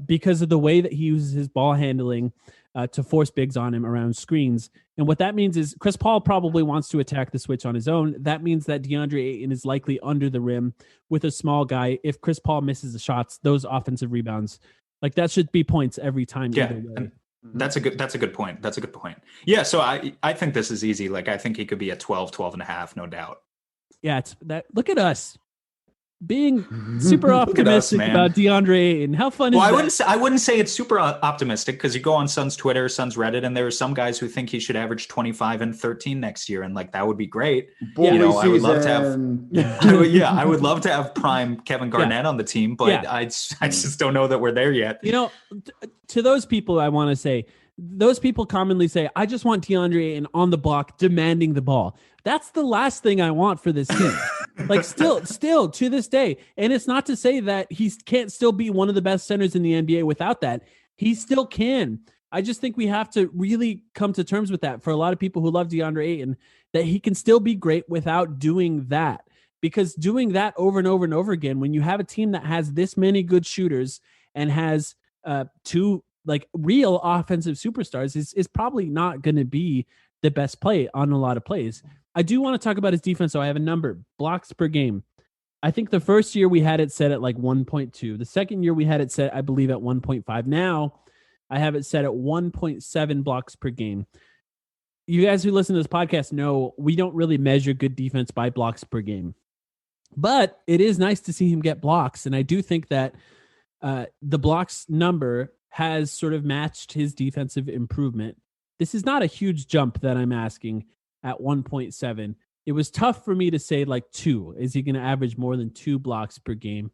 because of the way that he uses his ball handling to force bigs on him around screens. And what that means is Chris Paul probably wants to attack the switch on his own. That means that DeAndre Ayton is likely under the rim with a small guy. If Chris Paul misses the shots, those offensive rebounds, like that should be points every time. Yeah. Either way. That's a good point. That's a good point. Yeah. So I think this is easy. Like, I think he could be at 12 and a half, no doubt. Yeah. It's that. Look at us being super optimistic about DeAndre Ayton. How fun is that? I wouldn't say it's super optimistic, because you go on Suns Twitter, Suns Reddit, and there are some guys who think he should average 25 and 13 next year, and like that would be great. I would love to have. I would love to have prime Kevin Garnett on the team, but I just don't know that we're there yet. To those people, I want to say, those people commonly say, I just want DeAndre Ayton on the block demanding the ball. That's the last thing I want for this team. Like still to this day. And it's not to say that he can't still be one of the best centers in the NBA without that. He still can. I just think we have to really come to terms with that for a lot of people who love DeAndre Ayton, that he can still be great without doing that. Because doing that over and over and over again, when you have a team that has this many good shooters and has two like real offensive superstars, is probably not going to be the best play on a lot of plays. I do want to talk about his defense, so I have a number, blocks per game. I think the first year we had it set at like 1.2. The second year we had it set, I believe, at 1.5. Now I have it set at 1.7 blocks per game. You guys who listen to this podcast know we don't really measure good defense by blocks per game. But it is nice to see him get blocks, and I do think that the blocks number has sort of matched his defensive improvement. This is not a huge jump that I'm asking at 1.7. It was tough for me to say like 2. Is he going to average more than 2 blocks per game?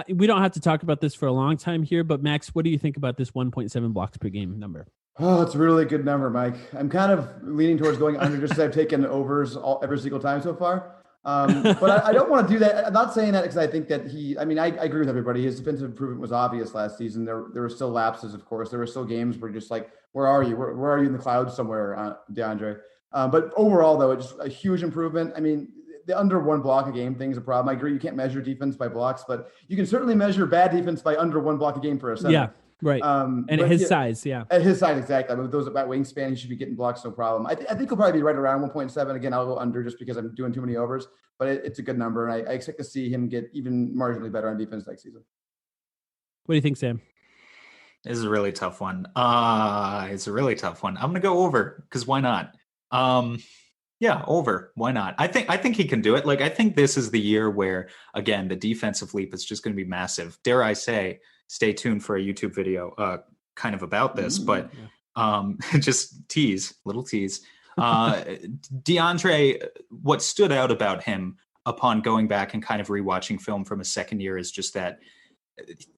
We don't have to talk about this for a long time here, but Max, what do you think about this 1.7 blocks per game number? Oh, it's a really good number, Mike. I'm kind of leaning towards going under just because I've taken overs every single time so far. But I don't want to do that. I'm not saying that because I think that I agree with everybody. His defensive improvement was obvious last season. There were still lapses, of course. There were still games where just like, where are you? Where are you in the clouds somewhere, DeAndre? But overall, though, it's just a huge improvement. I mean, the under 1 block a game thing is a problem. I agree. You can't measure defense by blocks, but you can certainly measure bad defense by under 1 block a game for a center. Yeah, right. And at his size, yeah. At his size, exactly. I mean, with those at that wingspan, he should be getting blocks, no problem. I think he'll probably be right around 1.7. Again, I'll go under just because I'm doing too many overs, but it's a good number. And I expect to see him get even marginally better on defense next season. What do you think, Sam? This is a really tough one. It's a really tough one. I'm going to go over, because why not? Yeah, over. Why not? I think he can do it. Like, I think this is the year where, again, the defensive leap is just going to be massive. Dare I say, stay tuned for a YouTube video kind of about this, but just little tease. DeAndre, what stood out about him upon going back and kind of rewatching film from his second year is just that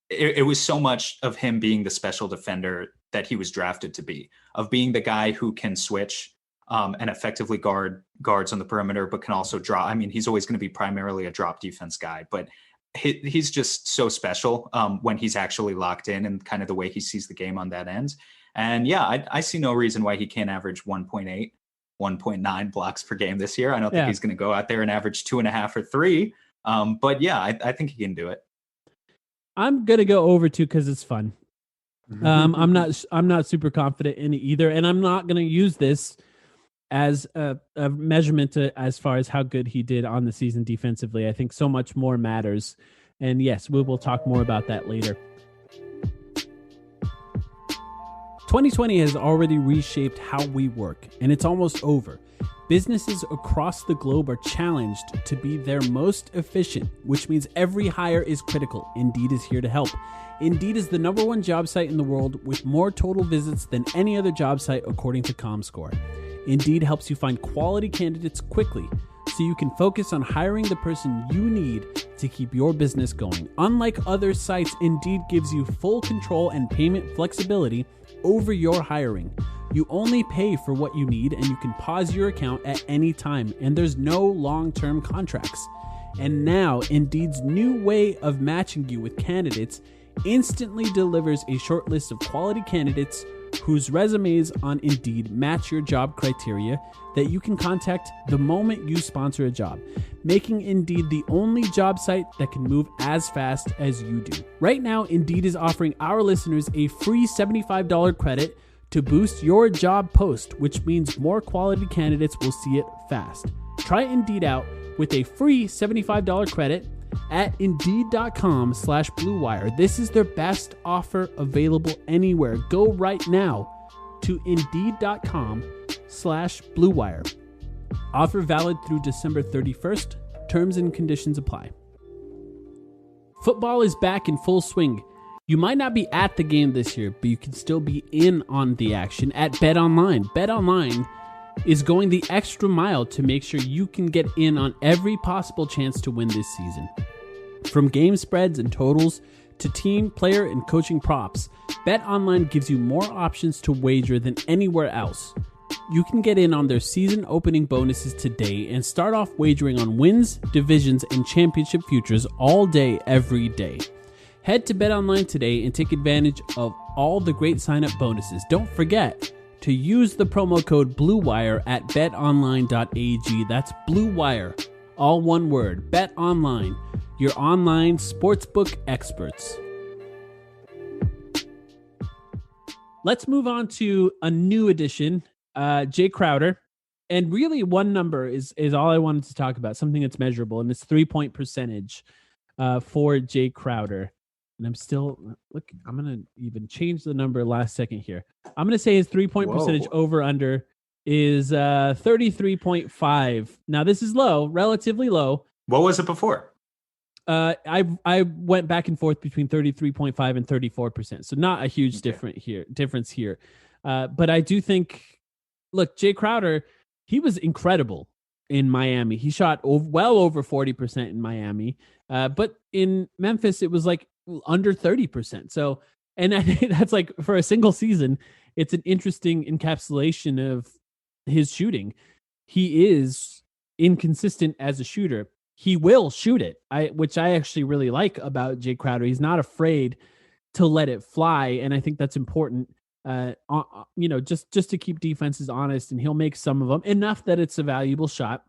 it was so much of him being the special defender that he was drafted to be, of being the guy who can switch and effectively guards on the perimeter, but can also drop. I mean, he's always going to be primarily a drop defense guy, but he's just so special when he's actually locked in and kind of the way he sees the game on that end. And yeah, I see no reason why he can't average 1.8, 1.9 blocks per game this year. I don't think he's going to go out there and average 2.5 or 3. But yeah, I think he can do it. I'm going to go over 2 because it's fun. I'm not super confident in it either. And I'm not going to use this as a measurement as far as how good he did on the season defensively. I think so much more matters. And yes, we will talk more about that later. 2020 has already reshaped how we work, and it's almost over. Businesses across the globe are challenged to be their most efficient, which means every hire is critical. Indeed is here to help. Indeed is the #1 job site in the world with more total visits than any other job site according to ComScore. Indeed helps you find quality candidates quickly so you can focus on hiring the person you need to keep your business going. Unlike other sites, Indeed gives you full control and payment flexibility over your hiring. You only pay for what you need, and you can pause your account at any time, and there's no long-term contracts. And now, Indeed's new way of matching you with candidates instantly delivers a short list of quality candidates whose resumes on Indeed match your job criteria that you can contact the moment you sponsor a job, making Indeed the only job site that can move as fast as you do. Right now, Indeed is offering our listeners a free $75 credit to boost your job post, which means more quality candidates will see it fast. Try Indeed out with a free $75 credit at Indeed.com/Blue Wire. This is their best offer available anywhere. Go right now to Indeed.com/Blue Wire. Offer valid through December 31st. Terms and conditions apply. Football is back in full swing. You might not be at the game this year, but you can still be in on the action at BetOnline. BetOnline is going the extra mile to make sure you can get in on every possible chance to win this season. From game spreads and totals to team, player, and coaching props, BetOnline gives you more options to wager than anywhere else. You can get in on their season opening bonuses today and start off wagering on wins, divisions, and championship futures all day, every day. Head to BetOnline today and take advantage of all the great sign-up bonuses. Don't forget to use the promo code BLUEWIRE at betonline.ag. That's Blue Wire, all one word. BetOnline, your online sportsbook experts. Let's move on to a new addition, Jay Crowder. And really one number is all I wanted to talk about, something that's measurable, and it's 3-point percentage for Jay Crowder. And I'm going to even change the number last second here. I'm going to say his 3-point percentage over under is 33.5. Now this is low, relatively low. What was it before? I went back and forth between 33.5 and 34%. So not a huge difference here. But I do think, look, Jay Crowder, he was incredible in Miami. He shot well over 40% in Miami. But in Memphis, it was like under 30%. So, and I think that's like for a single season, it's an interesting encapsulation of his shooting. He is inconsistent as a shooter. He will shoot it, which I actually really like about Jay Crowder. He's not afraid to let it fly. And I think that's important, just to keep defenses honest, and he'll make some of them enough that it's a valuable shot,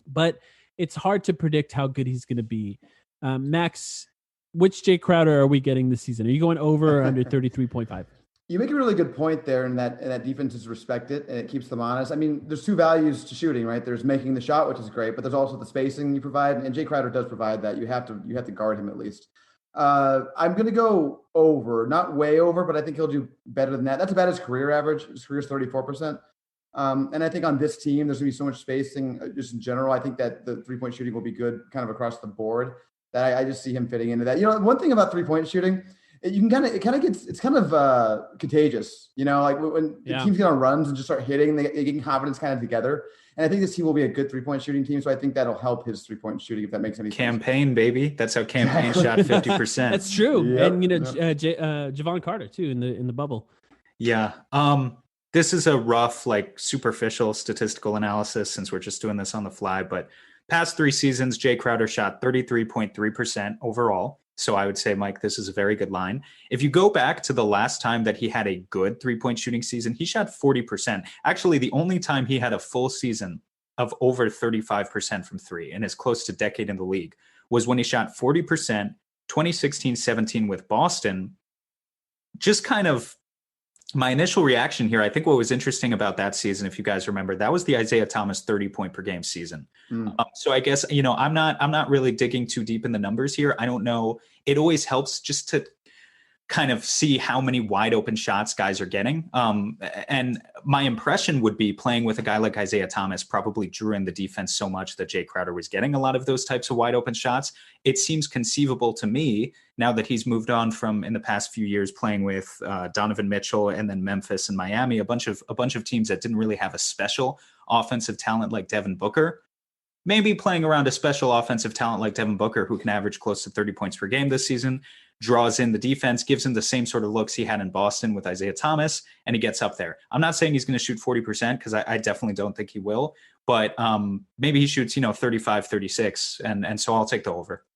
but it's hard to predict how good he's going to be. Max, which Jay Crowder are we getting this season? Are you going over or under 33.5? You make a really good point there, in that defenses respect it and it keeps them honest. I mean, there's two values to shooting, right? There's making the shot, which is great, but there's also the spacing you provide, and Jay Crowder does provide that. You have to guard him at least. I'm going to go over, not way over, but I think he'll do better than that. That's about his career average. His career is 34%. And I think on this team, there's going to be so much spacing just in general. I think that the 3-point shooting will be good kind of across the board, that I just see him fitting into that. One thing about 3-point shooting, it kind of gets, it's kind of contagious, like when the teams get on runs and just start hitting, they get confidence kind of together. And I think this team will be a good 3-point shooting team. So I think that'll help his 3-point shooting, if that makes any sense. Campaign, baby. That's how Campaign shot 50%. That's true. Yep. And Javon Carter too in the bubble. Yeah. This is a rough, superficial statistical analysis since we're just doing this on the fly, but past 3 seasons, Jay Crowder shot 33.3% overall. So I would say, Mike, this is a very good line. If you go back to the last time that he had a good 3-point shooting season, he shot 40%. Actually, the only time he had a full season of over 35% from 3 in his close to decade in the league was when he shot 40%, 2016-17 with Boston. Just kind of my initial reaction here, I think what was interesting about that season, if you guys remember, that was the Isaiah Thomas 30-point per game season. So I guess, I'm not really digging too deep in the numbers here. I don't know. It always helps just to kind of see how many wide open shots guys are getting. And my impression would be playing with a guy like Isaiah Thomas probably drew in the defense so much that Jay Crowder was getting a lot of those types of wide open shots. It seems conceivable to me now that he's moved on from in the past few years playing with Donovan Mitchell and then Memphis and Miami, a bunch of teams that didn't really have a special offensive talent like Devin Booker. Maybe playing around a special offensive talent like Devin Booker, who can average close to 30 points per game this season, draws in the defense, gives him the same sort of looks he had in Boston with Isaiah Thomas, and he gets up there. I'm not saying he's going to shoot 40% because I definitely don't think he will, but maybe he shoots, 35, 36, and so I'll take the over.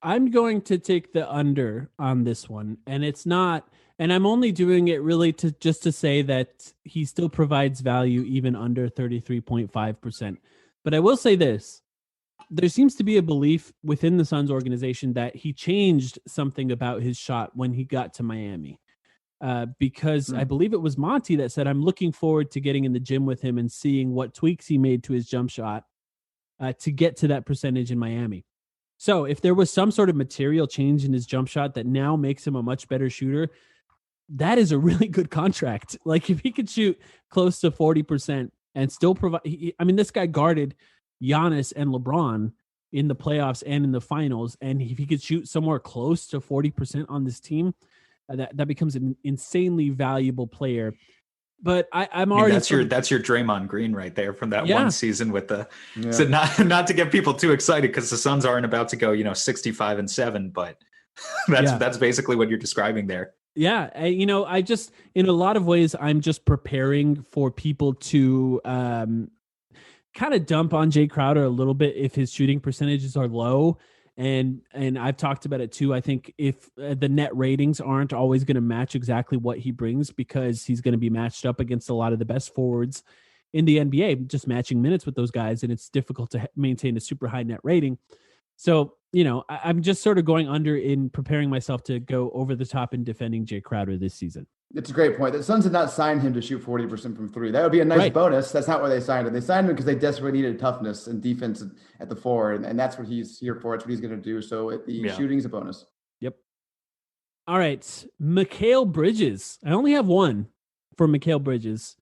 I'm going to take the under on this one, and it's not, and I'm only doing it really to say that he still provides value even under 33.5%. But I will say this. There seems to be a belief within the Suns organization that he changed something about his shot when he got to Miami. Because I believe it was Monty that said, I'm looking forward to getting in the gym with him and seeing what tweaks he made to his jump shot to get to that percentage in Miami. So if there was some sort of material change in his jump shot that now makes him a much better shooter, that is a really good contract. Like if he could shoot close to 40% and still provide, this guy guarded Giannis and LeBron in the playoffs and in the finals. And if he could shoot somewhere close to 40% on this team, that becomes an insanely valuable player. But I'm already that's your Draymond Green right there from that one season with the so not to get people too excited because the Suns aren't about to go 65-7, but that's basically what you're describing there. Yeah, I just in a lot of ways I'm just preparing for people to kind of dump on Jay Crowder a little bit if his shooting percentages are low. And I've talked about it too. I think if the net ratings aren't always going to match exactly what he brings because he's going to be matched up against a lot of the best forwards in the NBA, just matching minutes with those guys. And it's difficult to maintain a super high net rating. So, I'm just sort of going under in preparing myself to go over the top in defending Jay Crowder this season. It's a great point. The Suns did not sign him to shoot 40% from 3. That would be a nice bonus. That's not why they signed him. They signed him because they desperately needed toughness and defense at the 4, and that's what he's here for. It's what he's going to do. So the shooting's a bonus. Yep. All right. Mikal Bridges. I only have one for Mikal Bridges.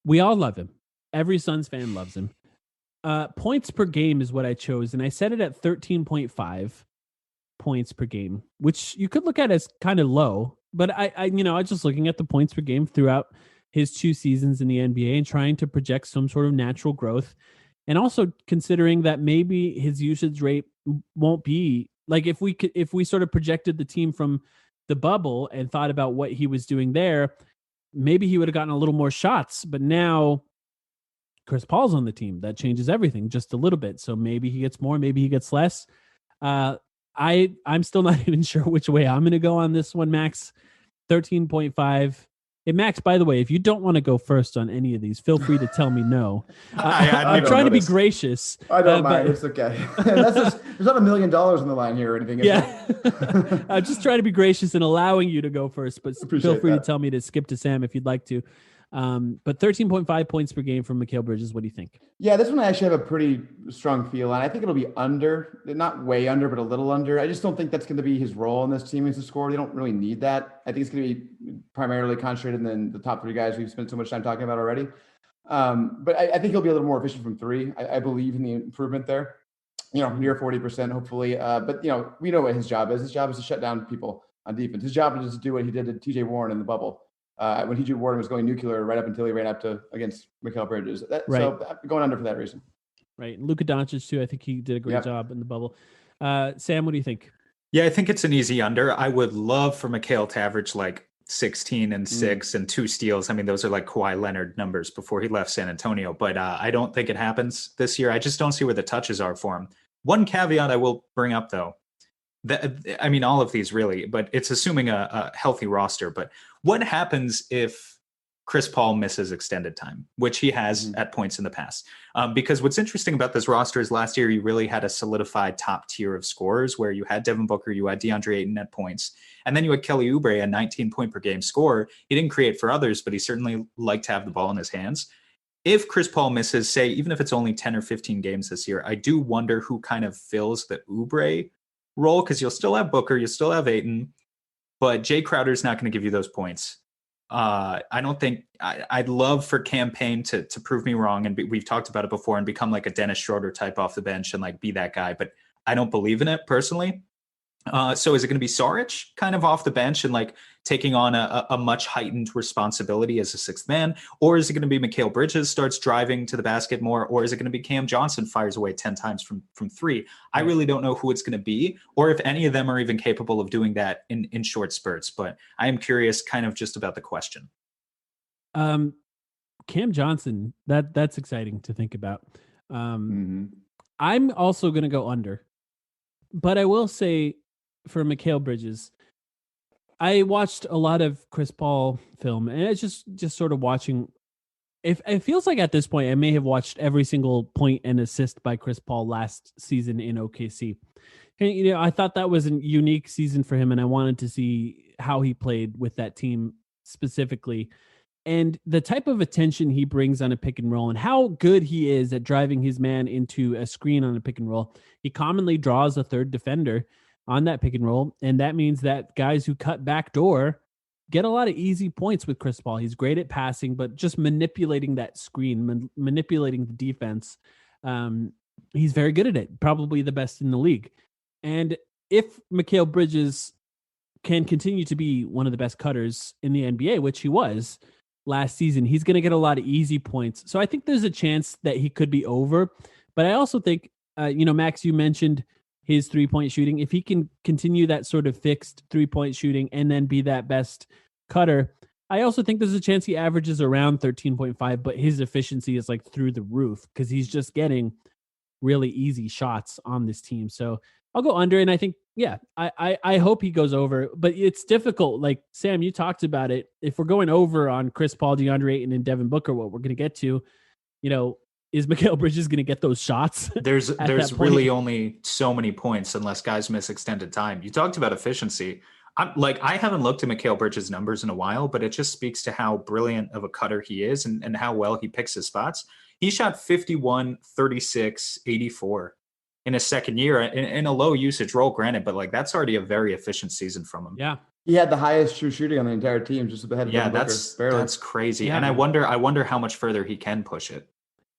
We all love him. Every Suns fan loves him. Points per game is what I chose, and I set it at 13.5 points per game, which you could look at as kind of low. But I was just looking at the points per game throughout his 2 seasons in the NBA and trying to project some sort of natural growth. And also considering that maybe his usage rate won't be like if we sort of projected the team from the bubble and thought about what he was doing there, maybe he would have gotten a little more shots. But now Chris Paul's on the team. That changes everything just a little bit. So maybe he gets more, maybe he gets less. I'm still not even sure which way I'm going to go on this one, Max. 13.5. Hey, Max, by the way, if you don't want to go first on any of these, feel free to tell me no. I'm trying to be gracious. I don't mind. It's okay. There's not $1 million on the line here or anything. I'm just trying to be gracious and allowing you to go first, but feel free to tell me to skip to Sam if you'd like to. But 13.5 points per game from Mikal Bridges. What do you think? Yeah, this one I actually have a pretty strong feel on. I think it'll be under, not way under, but a little under. I just don't think that's going to be his role in this team as a scorer. They don't really need that. I think it's going to be primarily concentrated in the top 3 guys we've spent so much time talking about already. But I think he'll be a little more efficient from 3. I believe in the improvement there. Near 40%, hopefully. But we know what his job is. His job is to shut down people. on defense. His job is to do what he did to T.J. Warren in the bubble. When T.J. Warren was going nuclear right up until he ran up against McCauley Bridges. So I'm going under for that reason. Right. Luka Doncic too. I think he did a great job in the bubble. Sam, what do you think? Yeah, I think it's an easy under. I would love for McHale to average like 16 and 6 and 2 steals. I mean, those are like Kawhi Leonard numbers before he left San Antonio, but I don't think it happens this year. I just don't see where the touches are for him. One caveat I will bring up though, I mean, all of these really, but it's assuming a healthy roster. But what happens if Chris Paul misses extended time, which he has at points in the past? Because what's interesting about this roster is last year you really had a solidified top tier of scorers where you had Devin Booker, you had DeAndre Ayton at points, and then you had Kelly Oubre, a 19 point per game scorer. He didn't create for others, but he certainly liked to have the ball in his hands. If Chris Paul misses, say, even if it's only 10 or 15 games this year, I do wonder who kind of fills the Oubre role, because you'll still have Booker, you'll still have Ayton, but Jay Crowder's not going to give you those points. I don't think I'd love for campaign to prove me wrong. And we've talked about it before and become like a Dennis Schroeder type off the bench and like be that guy, but I don't believe in it personally. So is it going to be Saric kind of off the bench and like taking on a much heightened responsibility as a sixth man? Or is it going to be Mikal Bridges starts driving to the basket more? Or is it going to be Cam Johnson fires away 10 times from 3? I really don't know who it's going to be, or if any of them are even capable of doing that in short spurts. But I am curious kind of just about the question. Cam Johnson, that's exciting to think about. I'm also going to go under, but I will say, for Mikal Bridges, I watched a lot of Chris Paul film, and it's just sort of watching. If it feels like at this point, I may have watched every single point and assist by Chris Paul last season in OKC. And, I thought that was a unique season for him, and I wanted to see how he played with that team specifically. And the type of attention he brings on a pick and roll and how good he is at driving his man into a screen on a pick and roll. He commonly draws a third defender on that pick and roll. And that means that guys who cut back door get a lot of easy points with Chris Paul. He's great at passing, but just manipulating that screen, manipulating the defense. He's very good at it, probably the best in the league. And if Mikal Bridges can continue to be one of the best cutters in the NBA, which he was last season, he's going to get a lot of easy points. So I think there's a chance that he could be over. But I also think, Max, you mentioned his 3-point shooting. If he can continue that sort of fixed 3-point shooting and then be that best cutter, I also think there's a chance he averages around 13.5, but his efficiency is like through the roof because he's just getting really easy shots on this team. So I'll go under, and I think, I hope he goes over, but it's difficult. Like Sam, you talked about it. If we're going over on Chris Paul, DeAndre Ayton, and Devin Booker, what we're going to get to, is Mikal Bridges going to get those shots? There's really only so many points unless guys miss extended time. You talked about efficiency. I haven't looked at Mikal Bridges' numbers in a while, but it just speaks to how brilliant of a cutter he is and how well he picks his spots. He shot 51, 36, 84 in his second year in a low usage role, granted, but like that's already a very efficient season from him. Yeah. He had the highest true shooting on the entire team, just ahead of Devin Booker, that's crazy. Yeah. And I wonder how much further he can push it.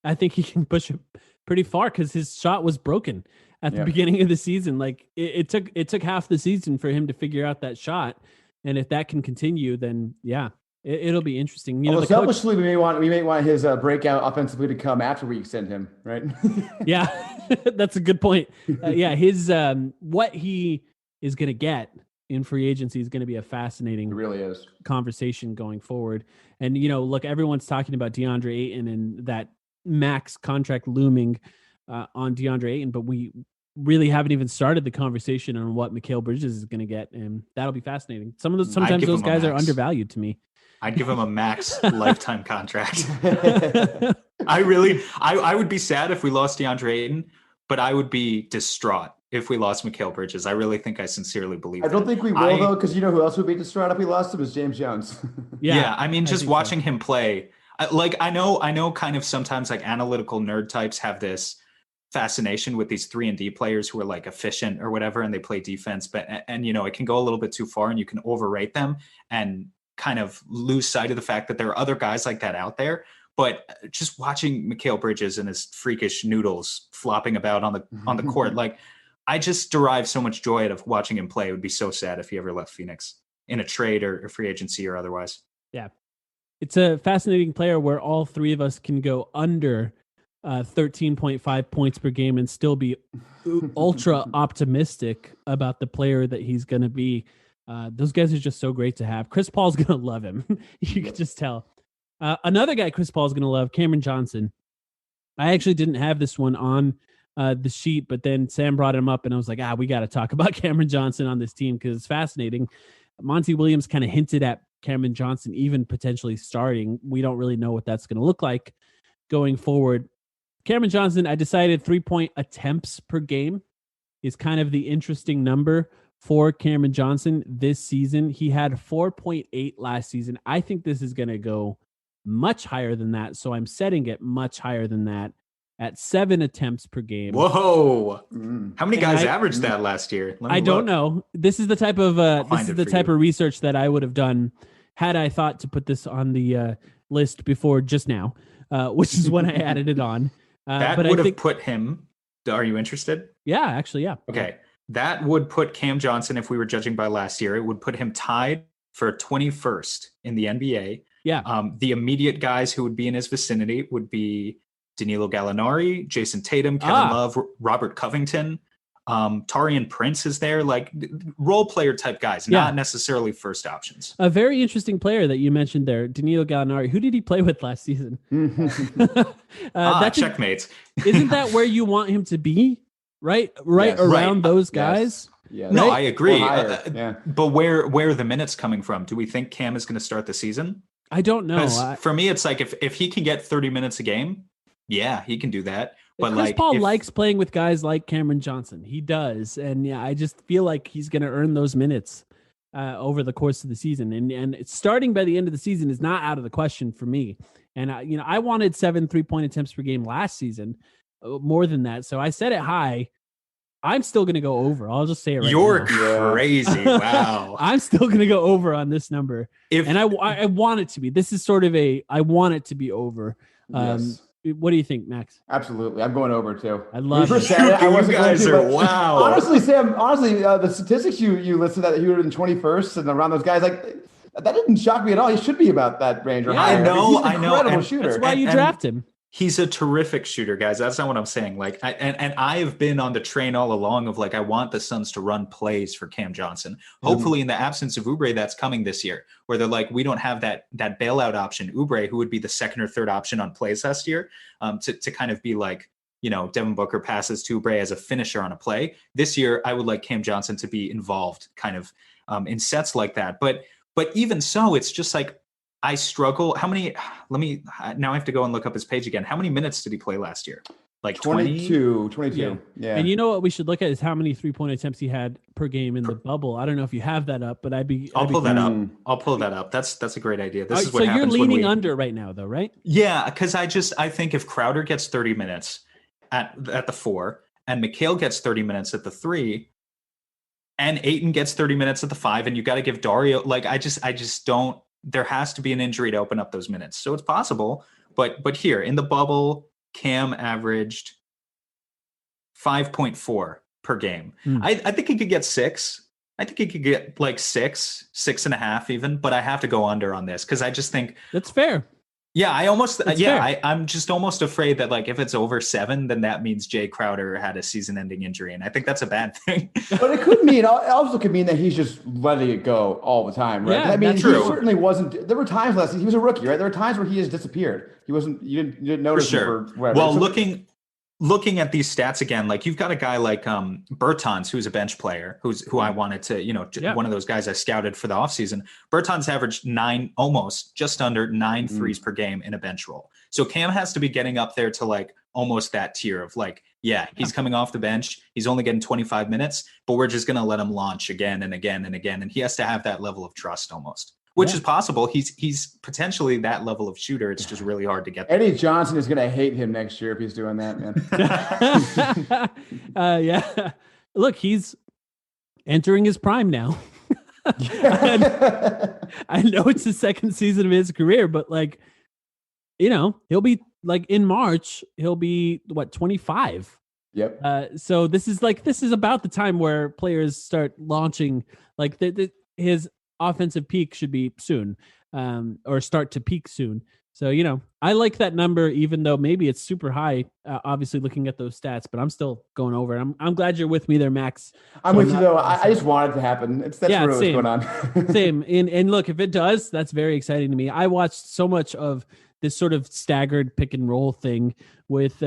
I think he can push it pretty far because his shot was broken at the beginning of the season. Like it took half the season for him to figure out that shot. And if that can continue, then it'll be interesting. Selfishly, we may want his breakout offensively to come after we extend him, right? Yeah, that's a good point. His what he is going to get in free agency is going to be a fascinating, it really is, conversation going forward. And look, everyone's talking about DeAndre Ayton and that max contract looming on DeAndre Ayton, but we really haven't even started the conversation on what Mikal Bridges is going to get, and that'll be fascinating. Sometimes those guys are undervalued to me. I'd give him a max lifetime contract. I would be sad if we lost DeAndre Ayton, but I would be distraught if we lost Mikal Bridges. I really think I sincerely believe I don't think we will, though, because who else would be distraught if we lost him is James Jones. I mean, just watching him play, I know kind of sometimes like analytical nerd types have this fascination with these 3-and-D players who are like efficient or whatever, and they play defense, and it can go a little bit too far and you can overrate them and kind of lose sight of the fact that there are other guys like that out there. But just watching Mikal Bridges and his freakish noodles flopping about on the court, like I just derive so much joy out of watching him play. It would be so sad if he ever left Phoenix in a trade or free agency or otherwise. Yeah. It's a fascinating player where all three of us can go under 13.5 points per game and still be ultra optimistic about the player that he's going to be. Those guys are just so great to have. Chris Paul's going to love him. You can just tell. Another guy Chris Paul's going to love, Cameron Johnson. I actually didn't have this one on the sheet, but then Sam brought him up and I was like, we got to talk about Cameron Johnson on this team because it's fascinating. Monty Williams kind of hinted at Cameron Johnson even potentially starting. We don't really know what that's going to look like going forward. Cameron Johnson, I decided 3-point attempts per game is kind of the interesting number for Cameron Johnson this season. He had 4.8 last season. I think this is going to go much higher than that. So I'm setting it much higher than that at 7 attempts per game. Whoa. How many guys averaged that last year? I don't know. This is the type of research that I would have done had I thought to put this on the list before just now, which is when I added it on. That would have put him. Are you interested? Yeah, actually, yeah. Okay. That would put Cam Johnson, if we were judging by last year, it would put him tied for 21st in the NBA. Yeah. The immediate guys who would be in his vicinity would be Danilo Gallinari, Jason Tatum, Kevin Love, Robert Covington, Taurean Prince is there, like role player type guys, not necessarily first options. A very interesting player that you mentioned there, Danilo Gallinari. Who did he play with last season? Checkmates. Isn't that where you want him to be? Right around those guys? Yes. No, I agree. But where are the minutes coming from? Do we think Cam is going to start the season? I don't know. For me, it's like if he can get 30 minutes a game, yeah, he can do that. But Chris Paul likes playing with guys like Cameron Johnson. He does. And yeah, I just feel like he's going to earn those minutes over the course of the season. And it's starting by the end of the season is not out of the question for me. And I wanted 7 3-point attempts per game last season, more than that. So I set it high. I'm still going to go over. I'll just say it right You're now. crazy. Wow. I'm still going to go over on this number. And I want it to be. This is sort of I want it to be over. Yes. What do you think, Max? Absolutely. I'm going over too. I love it. You guys are wow. Honestly, Sam, the statistics you listed that he would have been 21st and around those guys, like that didn't shock me at all. He should be about that range or higher. I know. He's an incredible shooter. That's why you draft him. He's a terrific shooter, guys. That's not what I'm saying. Like, I have been on the train all along of like, I want the Suns to run plays for Cam Johnson. Hopefully in the absence of Oubre, that's coming this year where they're like, we don't have that bailout option. Oubre, who would be the second or third option on plays last year, to kind of be like, Devin Booker passes to Oubre as a finisher on a play. This year, I would like Cam Johnson to be involved kind of in sets like that. But even so, it's just like, I struggle. Now I have to go and look up his page again. How many minutes did he play last year? Like 22. Yeah. And you know what we should look at is how many 3-point attempts he had per game in the bubble. I don't know if you have that up, but I'll pull that up. I'll pull that up. That's a great idea. This is what so happens. You're leaning under right now though, right? Yeah. Cause I think if Crowder gets 30 minutes at the 4 and McHale gets 30 minutes at the 3 and Ayton gets 30 minutes at the 5 and you got to give Dario, like, I just don't, there has to be an injury to open up those minutes. So it's possible, but here in the bubble, Cam averaged 5.4 per game. I think he could get 6. I think he could get like 6.5 even, but I have to go under on this because I just think that's fair. Yeah, I'm just almost afraid that like if it's over 7, then that means Jay Crowder had a season-ending injury, and I think that's a bad thing. But it could mean, also could mean that he's just letting it go all the time, right? Yeah, I mean, that's he true. certainly wasn't. There were times last season he was a rookie, right? There were times where he just disappeared. He wasn't. You didn't notice him for whatever. Well, looking at these stats again, like you've got a guy like Bertans, who's a bench player, who I wanted to, one of those guys I scouted for the offseason. Bertans averaged just under 9 threes per game in a bench role. So Cam has to be getting up there to like almost that tier of like, he's coming off the bench. He's only getting 25 minutes, but we're just going to let him launch again and again and again. And he has to have that level of trust almost. Which is possible. He's potentially that level of shooter. It's just really hard to get there. Eddie Johnson is going to hate him next year if he's doing that, man. Yeah. Look, he's entering his prime now. I know it's the second season of his career, but like, he'll be like in March, he'll be 25. Yep. So this is about the time where players start launching. Like his offensive peak should be soon, or start to peak soon. So, I like that number, even though maybe it's super high, obviously looking at those stats, but I'm still going over it. I'm glad you're with me there, Max. I'm with you, though. I just want it to happen. That's really what's going on. Same. And look, if it does, that's very exciting to me. I watched so much of this sort of staggered pick and roll thing with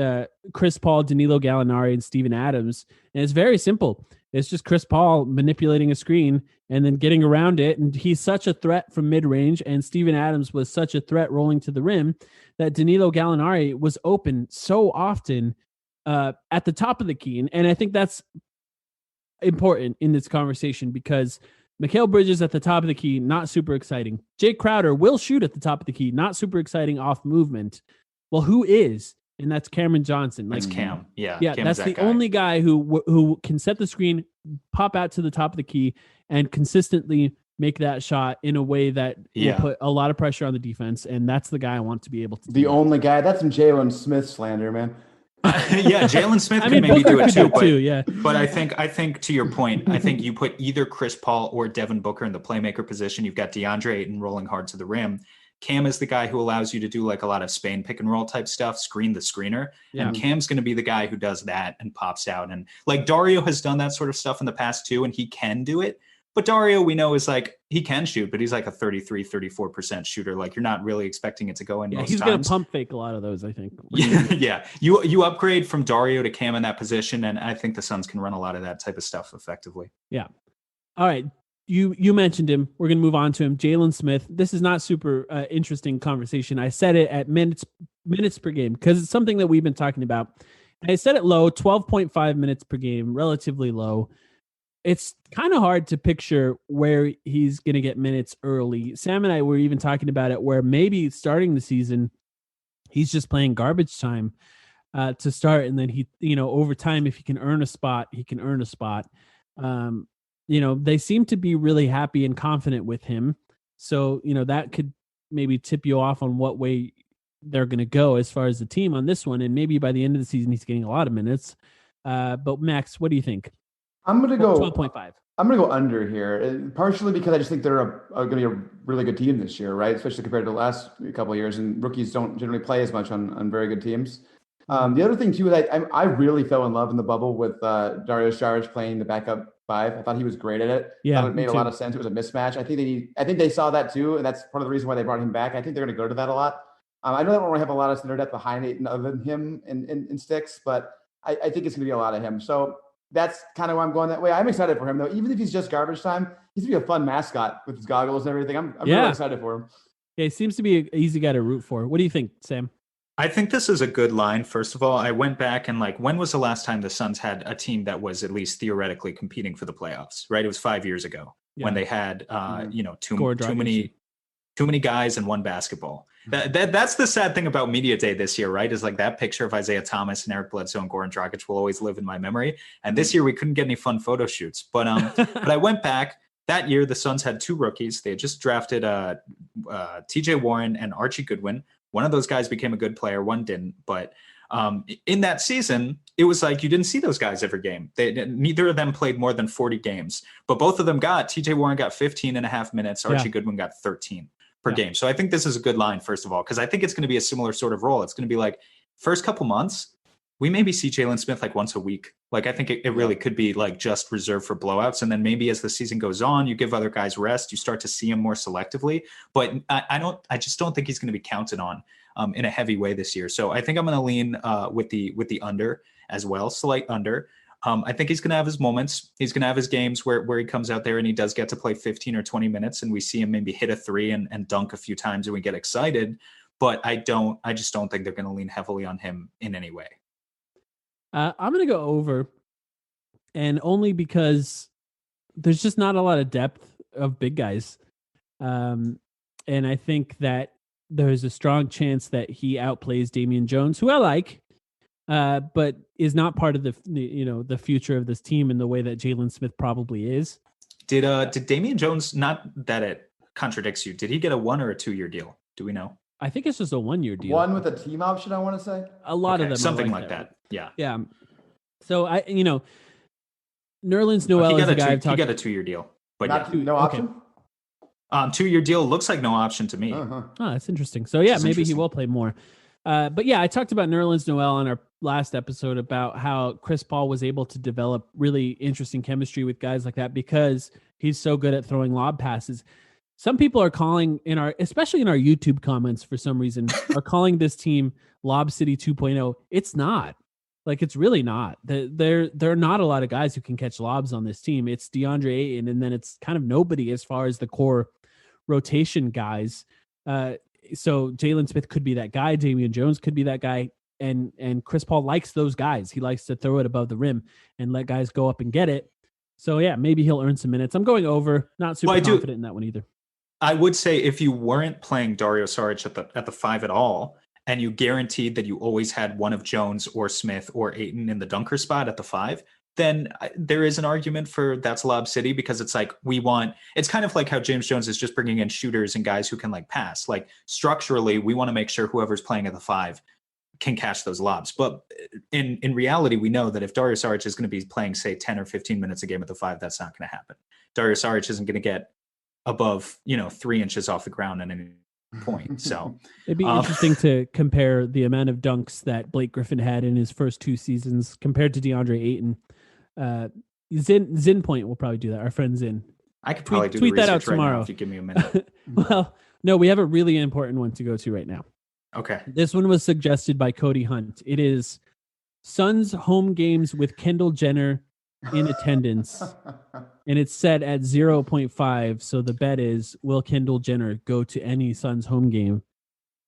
Chris Paul, Danilo Gallinari, and Steven Adams. And it's very simple. It's just Chris Paul manipulating a screen and then getting around it. And he's such a threat from mid-range, and Steven Adams was such a threat rolling to the rim that Danilo Gallinari was open so often at the top of the key. And I think that's important in this conversation because Mikal Bridges at the top of the key, not super exciting. Jake Crowder will shoot at the top of the key, not super exciting off movement. Well, who is? And that's Cameron Johnson. That's Cam. Yeah. That's the only guy who can set the screen, pop out to the top of the key, and consistently make that shot in a way that will put a lot of pressure on the defense. And that's the guy I want to be able to. The only guy. That's some Jalen Smith slander, man. Yeah, Jalen Smith can maybe do it too. But, but I think to your point, I think you put either Chris Paul or Devin Booker in the playmaker position. You've got DeAndre Ayton rolling hard to the rim. Cam is the guy who allows you to do like a lot of Spain pick and roll type stuff, screen the screener. Yeah. And Cam's going to be the guy who does that and pops out. And like Dario has done that sort of stuff in the past too, and he can do it. But Dario, we know, is like, he can shoot, but he's like a 34% shooter. Like, you're not really expecting it to go in most he's times. Going to pump fake a lot of those, I think. Yeah. You upgrade from Dario to Cam in that position, and I think the Suns can run a lot of that type of stuff effectively. Yeah. All right. You mentioned him. We're going to move on to him. Jalen Smith. This is not super interesting conversation. I said it at minutes per game because it's something that we've been talking about. I said it low, 12.5 minutes per game, relatively low. It's kind of hard to picture where he's going to get minutes early. Sam and I were even talking about it where maybe starting the season, he's just playing garbage time to start. And then he, over time, if he can earn a spot, he can earn a spot. They seem to be really happy and confident with him. So, that could maybe tip you off on what way they're going to go as far as the team on this one. And maybe by the end of the season, he's getting a lot of minutes. But Max, what do you think? I'm going to go 12.5. I'm going to go under here, partially because I just think they're going to be a really good team this year, right? Especially compared to the last couple of years. And rookies don't generally play as much on very good teams. The other thing, too, is I really fell in love in the bubble with Dario Saric playing the backup five. I thought he was great at it. Yeah, I thought it made a lot of sense. It was a mismatch. I think they saw that, too, and that's part of the reason why they brought him back. I think they're going to go to that a lot. I know they don't really have a lot of center depth behind Ayton other than him in sticks, but I think it's going to be a lot of him. So that's kind of why I'm going that way. I'm excited for him, though. Even if he's just garbage time, he's going to be a fun mascot with his goggles and everything. I'm really excited for him. Yeah, he seems to be an easy guy to root for. What do you think, Sam? I think this is a good line. First of all, I went back and when was the last time the Suns had a team that was at least theoretically competing for the playoffs, right? It was 5 years ago when they had, too many guys and one basketball. That's the sad thing about Media Day this year, right? Is like that picture of Isaiah Thomas and Eric Bledsoe and Goran Dragic will always live in my memory. And this year we couldn't get any fun photo shoots, but I went back. That year, the Suns had two rookies. They had just drafted TJ Warren and Archie Goodwin. One of those guys became a good player. One didn't. But in that season, it was like you didn't see those guys every game. Neither of them played more than 40 games. But both of them TJ Warren got 15 and a half minutes. Archie Goodwin got 13 per game. So I think this is a good line, first of all, because I think it's going to be a similar sort of role. It's going to be like first couple months, we maybe see Jalen Smith like once a week. Like I think it really could be like just reserved for blowouts. And then maybe as the season goes on, you give other guys rest, you start to see him more selectively. But I just don't think he's going to be counted on in a heavy way this year. So I think I'm going to lean with the under as well, slight under. I think he's going to have his moments. He's going to have his games where he comes out there and he does get to play 15 or 20 minutes and we see him maybe hit a three and dunk a few times and we get excited. But I just don't think they're going to lean heavily on him in any way. I'm going to go over, and only because there's just not a lot of depth of big guys. And I think that there's a strong chance that he outplays Damian Jones, who I like, but is not part of the future of this team in the way that Jalen Smith probably is. Did Damian Jones, not that it contradicts you, did he get a 1 or a 2 year deal? Do we know? I think it's just a 1 year deal. One with a team option, I want to say. A lot of them something like that. Yeah. Yeah. So Nerlens Noel is the guy I've talked. He got a 2-year deal, but no option. 2-year deal looks like no option to me. Oh, that's interesting. So yeah, maybe he will play more. But yeah, I talked about Nerlens Noel on our last episode about how Chris Paul was able to develop really interesting chemistry with guys like that because he's so good at throwing lob passes. Some people are calling especially in our YouTube comments for some reason, are calling this team Lob City 2.0. It's not. Like, it's really not. There are not a lot of guys who can catch lobs on this team. It's DeAndre Ayton, and then it's kind of nobody as far as the core rotation guys. So Jalen Smith could be that guy. Damian Jones could be that guy. And Chris Paul likes those guys. He likes to throw it above the rim and let guys go up and get it. So yeah, maybe he'll earn some minutes. I'm going over. Not super confident in that one either. I would say if you weren't playing Dario Saric at the 5 at all, and you guaranteed that you always had one of Jones or Smith or Ayton in the dunker spot at the 5, then there is an argument for that's Lob City, because it's like it's kind of like how James Jones is just bringing in shooters and guys who can like pass. Like structurally, we want to make sure whoever's playing at the 5 can catch those lobs. But in reality, we know that if Dario Saric is going to be playing, say, 10 or 15 minutes a game at the 5, that's not going to happen. Dario Saric isn't going to get above 3 inches off the ground at any point. So it'd be interesting to compare the amount of dunks that Blake Griffin had in his first 2 seasons compared to DeAndre Ayton. Zin Point will probably do that. Our friend Zin. I could probably tweet that out tomorrow if you give me a minute. Well, no, we have a really important one to go to right now. Okay. This one was suggested by Cody Hunt. It is Suns home games with Kendall Jenner in attendance, and it's set at 0.5. So the bet is, will Kendall Jenner go to any Suns home game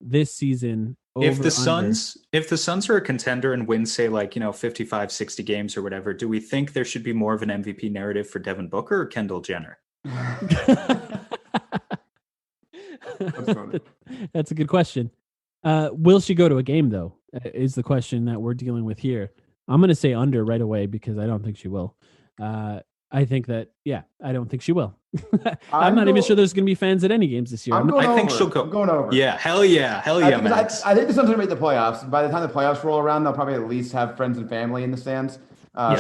this season? If the Suns are a contender and win, say, 55, 60 games or whatever, do we think there should be more of an MVP narrative for Devin Booker or Kendall Jenner? That's a good question. Will she go to a game, though, is the question that we're dealing with here. I'm going to say under right away because I don't think she will. I think that, I don't think she will. I'm not even sure there's going to be fans at any games this year. I think she'll go. I'm going over. Yeah, hell yeah, Max. I think the Suns are going to make the playoffs. By the time the playoffs roll around, they'll probably at least have friends and family in the stands. I'll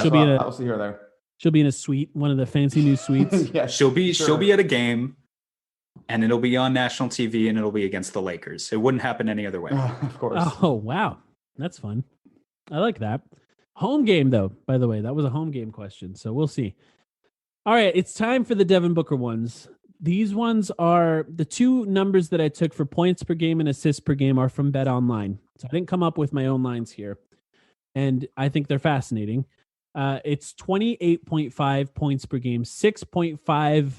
see her there. She'll be in a suite, one of the fancy new suites. Yeah, she'll be at a game, and it'll be on national TV, and it'll be against the Lakers. It wouldn't happen any other way. Of course. Oh, wow. That's fun. I like that. Home game, though, by the way. That was a home game question, so we'll see. All right, it's time for the Devin Booker ones. These ones are the 2 numbers that I took for points per game and assists per game are from Bet Online. So I didn't come up with my own lines here, and I think they're fascinating. It's 28.5 points per game, 6.5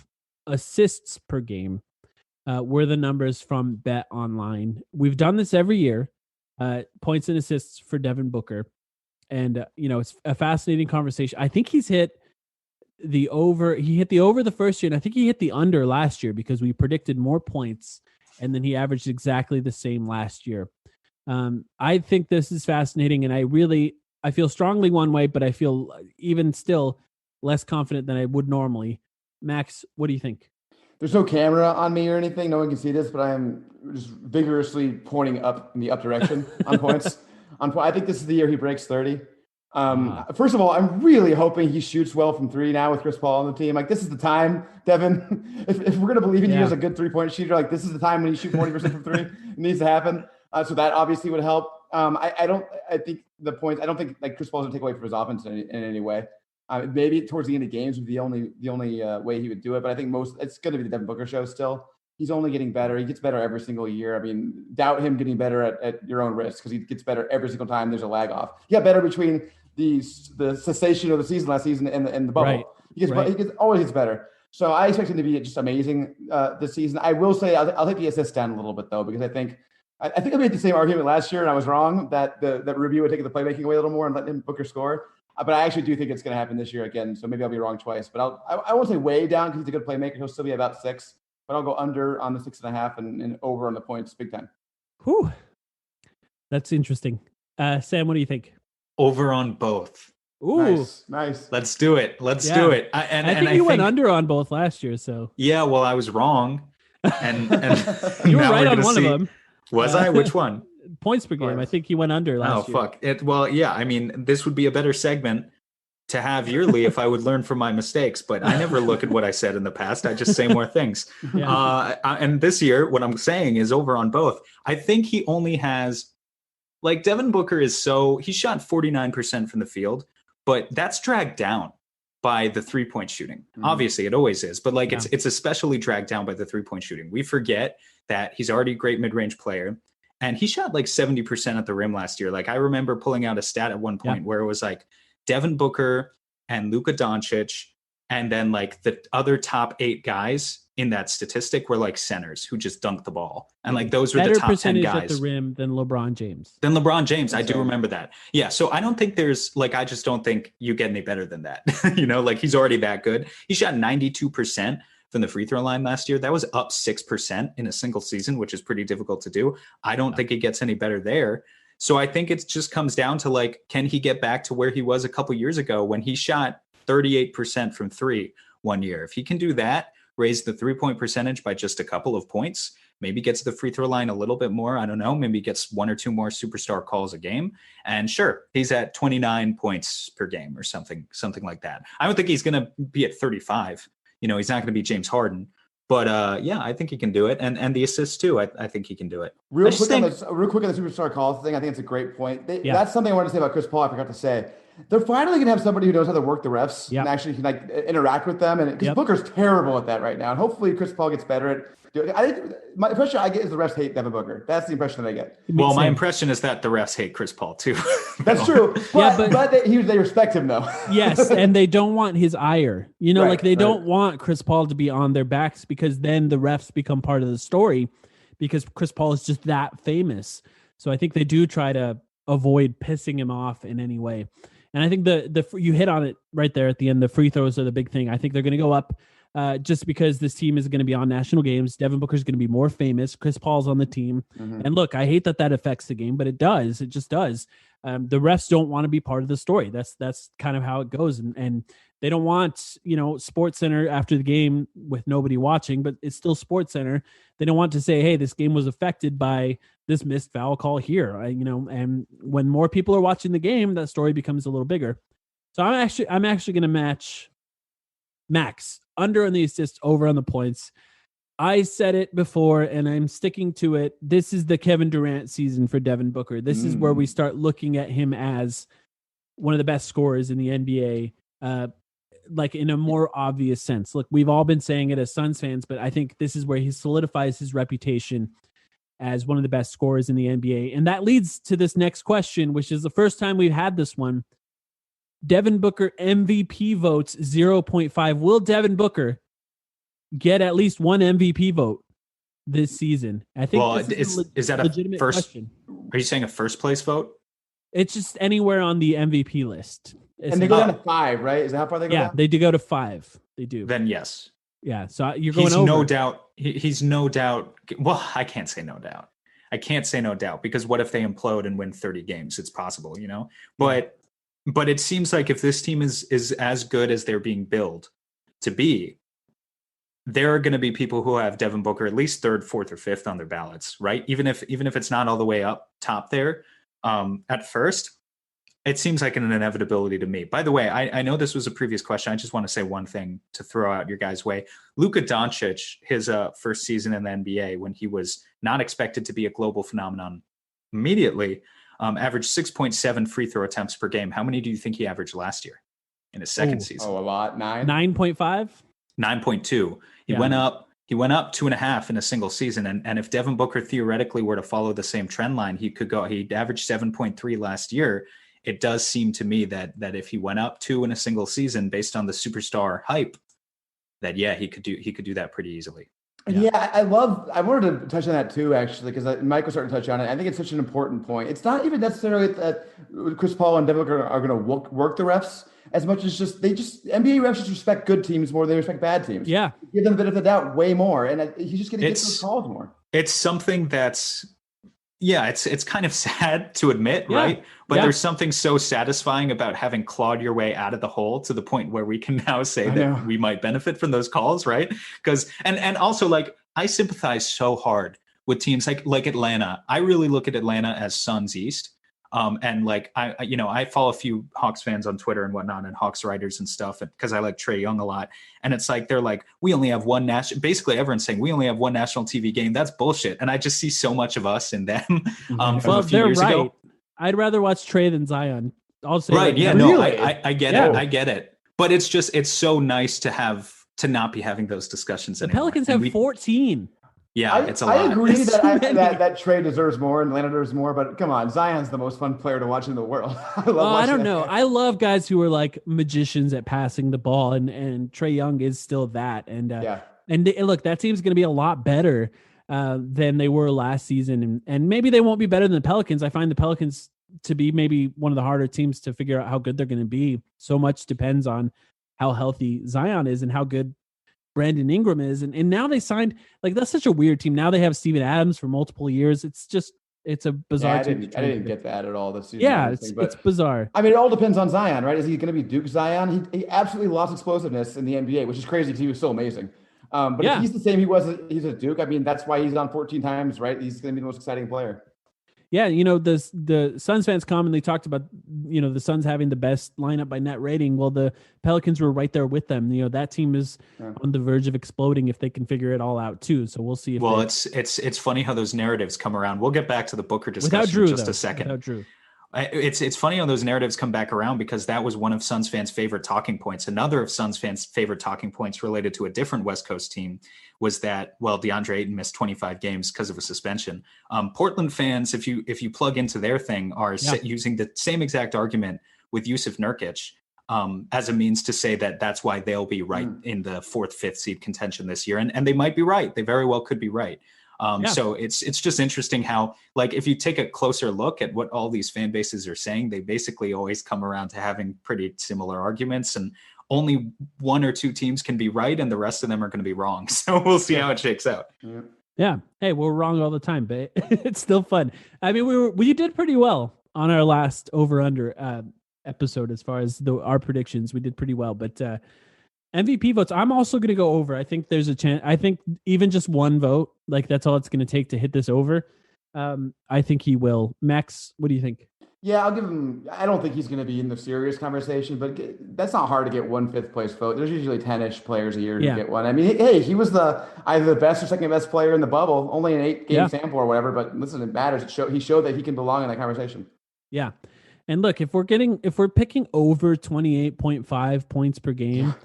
assists per game were the numbers from Bet Online. We've done this every year, points and assists for Devin Booker. And, it's a fascinating conversation. I think he's hit the over. He hit the over the first year, and I think he hit the under last year because we predicted more points, and then he averaged exactly the same last year. I think this is fascinating, and I feel strongly one way, but I feel even still less confident than I would normally. Max, what do you think? There's no camera on me or anything. No one can see this, but I am just vigorously pointing up in the up direction on points. I think this is the year he breaks 30. First of all, I'm really hoping he shoots well from 3 now with Chris Paul on the team. Like, this is the time, Devin. If we're going to believe in you as a good 3-point shooter, like, this is the time when you shoot 40% from 3. It needs to happen. So that obviously would help. I don't think like Chris Paul's going to take away from his offense in any way. Maybe towards the end of games would be the only way he would do it. But I think it's going to be the Devin Booker show still. He's only getting better. He gets better every single year. I mean, doubt him getting better at your own risk because he gets better every single time there's a lag off. He got better between the cessation of the season last season and the bubble. Right. He always gets better. So I expect him to be just amazing this season. I will say I'll take the assists down a little bit though, because I think I made the same argument last year and I was wrong that Rubio would take the playmaking away a little more and let him Booker score. But I actually do think it's going to happen this year again. So maybe I'll be wrong twice. But I won't say way down because he's a good playmaker. He'll still be about 6. But I'll go under on the 6.5 and over on the points big time. Whew. That's interesting. Sam, what do you think? Over on both. Ooh, nice. Let's do it. Let's do it. I think you went under on both last year. So yeah, well, I was wrong, and you were right on one of them. Was I? Which one? points per game. I think he went under last year. Oh, fuck. Well, yeah, I mean, this would be a better segment to have yearly if I would learn from my mistakes, but I never look at what I said in the past. I just say more things. Yeah. And this year, what I'm saying is over on both. I think he only has, like, Devin Booker he shot 49% from the field, but that's dragged down by the 3-point shooting. Obviously, it always is, but like it's especially dragged down by the 3-point shooting. We forget that he's already a great mid-range player, and he shot like 70% at the rim last year. Like, I remember pulling out a stat at one point where it was like Devin Booker and Luka Doncic, and then like the other top 8 guys in that statistic were like centers who just dunked the ball. And like those were the top 10 guys. At the rim than LeBron James. I do remember that. Yeah. So I don't think I just don't think you get any better than that. Like he's already that good. He shot 92% from the free throw line last year. That was up 6% in a single season, which is pretty difficult to do. I don't think it gets any better there. So I think it just comes down to like, can he get back to where he was a couple years ago when he shot 38% from 3 one year? If he can do that, raise the 3-point percentage by just a couple of points, maybe gets to the free throw line a little bit more. I don't know. Maybe gets 1 or 2 more superstar calls a game. And sure, he's at 29 points per game or something like that. I don't think he's going to be at 35. He's not going to be James Harden. But yeah, I think he can do it. And the assists too. I think he can do it. Real quick on the superstar calls thing, I think it's a great point. That's something I wanted to say about Chris Paul. I forgot to say. They're finally going to have somebody who knows how to work the refs and actually can like interact with them. And because Booker's terrible at that right now. And hopefully Chris Paul gets better at doing it. I think my impression I get is the refs hate Devin Booker. That's the impression that I get. Well, my impression is that the refs hate Chris Paul too. That's true. But they respect him though. Yes. And they don't want his ire. They don't want Chris Paul to be on their backs, because then the refs become part of the story, because Chris Paul is just that famous. So I think they do try to avoid pissing him off in any way. And I think you hit on it right there at the end. The free throws are the big thing. I think they're going to go up just because this team is going to be on national games. Devin Booker is going to be more famous. Chris Paul's on the team. And look, I hate that affects the game, but it does. It just does. The refs don't want to be part of the story. That's kind of how it goes. And they don't want, Sports Center after the game with nobody watching, but it's still Sports Center. They don't want to say, hey, this game was affected by this missed foul call here. And when more people are watching the game, that story becomes a little bigger. So I'm actually going to match Max under on the assists, over on the points. I said it before, and I'm sticking to it. This is the Kevin Durant season for Devin Booker. This is where we start looking at him as one of the best scorers in the NBA, like in a more obvious sense. Look, we've all been saying it as Suns fans, but I think this is where he solidifies his reputation as one of the best scorers in the NBA. And that leads to this next question, which is the first time we've had this one. Devin Booker MVP votes 0.5. Will Devin Booker get at least one MVP vote this season? I think. Well, is that a first? Question. Are you saying a first place vote? It's just anywhere on the MVP list. And they go down to 5, right? Is that how far they go? Yeah, they do go to 5. They do. Then yes. Yeah, so you're going over. He's no doubt. Well, I can't say no doubt. Because what if they implode and win 30 games? It's possible, But it seems like if this team is as good as they're being billed to be, there are going to be people who have Devin Booker at least 3rd, 4th, or 5th on their ballots, right? Even if it's not all the way up top there at first. It seems like an inevitability to me. By the way, I know this was a previous question. I just want to say one thing to throw out your guys' way. Luka Doncic, his first season in the NBA, when he was not expected to be a global phenomenon immediately, averaged 6.7 free throw attempts per game. How many do you think he averaged last year in his second season? Oh, a lot. 9? 9.5? 9.2. He went up 2.5 in a single season. And if Devin Booker theoretically were to follow the same trend line, he averaged 7.3 last year. It does seem to me that if he went up 2 in a single season based on the superstar hype, that he could do that pretty easily. Yeah, I wanted to touch on that too, actually, because Mike was starting to touch on it. I think it's such an important point. It's not even necessarily that Chris Paul and Devin Booker are going to work the refs as much as NBA refs just respect good teams more than they respect bad teams. Yeah, give them a bit of the doubt way more, and he's just going to get those calls more. It's something that's. Yeah, it's kind of sad to admit, right? But there's something so satisfying about having clawed your way out of the hole to the point where we can now say that we might benefit from those calls, right? Because and also, like, I sympathize so hard with teams like Atlanta. I really look at Atlanta as Suns East. And like I follow a few Hawks fans on Twitter and whatnot, and Hawks writers and stuff, because I like Trae Young a lot. And it's like they're like, we only have one national. Basically, everyone's saying we only have one national TV game. That's bullshit. And I just see so much of us in them. From well, a few they're years right. ago. I'd rather watch Trae than Zion. I'll say Right? Yeah. really? No, I get it. I get it. But it's so nice to not be having those discussions The anymore. Pelicans have 14. Yeah, it's a lot. I agree It's that too that Trae deserves more and Atlanta deserves more, but come on, Zion's the most fun player to watch in the world. I don't know. I love guys who are like magicians at passing the ball, and Trae Young is still that. And look, that team's going to be a lot better than they were last season, and maybe they won't be better than the Pelicans. I find the Pelicans to be maybe one of the harder teams to figure out how good they're going to be. So much depends on how healthy Zion is and how good Brandon Ingram is. And now they signed, like, that's such a weird team. Now they have Steven Adams for multiple years. It's a bizarre team. I didn't get that at all this season. Yeah, it's bizarre. I mean, it all depends on Zion, right? Is he going to be Duke Zion? He absolutely lost explosiveness in the NBA, which is crazy because he was so amazing. But if he's the same he's at Duke, I mean, that's why he's on 14 times, right? He's going to be the most exciting player. Yeah, the Suns fans commonly talked about, the Suns having the best lineup by net rating. Well, the Pelicans were right there with them. That team is on the verge of exploding if they can figure it all out too. So we'll see. It's funny how those narratives come around. We'll get back to the Booker discussion in just a second. Without Drew. It's funny how those narratives come back around, because that was one of Suns fans' favorite talking points. Another of Suns fans' favorite talking points related to a different West Coast team was that, well, DeAndre Ayton missed 25 games because of a suspension. Portland fans, if you plug into their thing, are using the same exact argument with Yusuf Nurkic as a means to say that that's why they'll be right in the 4th, 5th seed contention this year. And they might be right. They very well could be right. So it's just interesting how, like, if you take a closer look at what all these fan bases are saying, they basically always come around to having pretty similar arguments, and only one or two teams can be right and the rest of them are going to be wrong. So we'll see how it shakes out. Yeah. Hey, we're wrong all the time, but it's still fun. I mean, we did pretty well on our last over under episode as far as our predictions. We did pretty well, but MVP votes, I'm also going to go over. I think there's a chance. I think even just one vote, like, that's all it's going to take to hit this over. I think he will. Max, what do you think? Yeah, I'll give him. I don't think he's going to be in the serious conversation, but that's not hard to get one 5th place vote. There's usually 10-ish players a year to get one. I mean, hey, he was either the best or second best player in the bubble, only an 8-game sample or whatever. But listen, it matters. He showed that he can belong in that conversation. Yeah, and look, if we're picking over 28.5 points per game.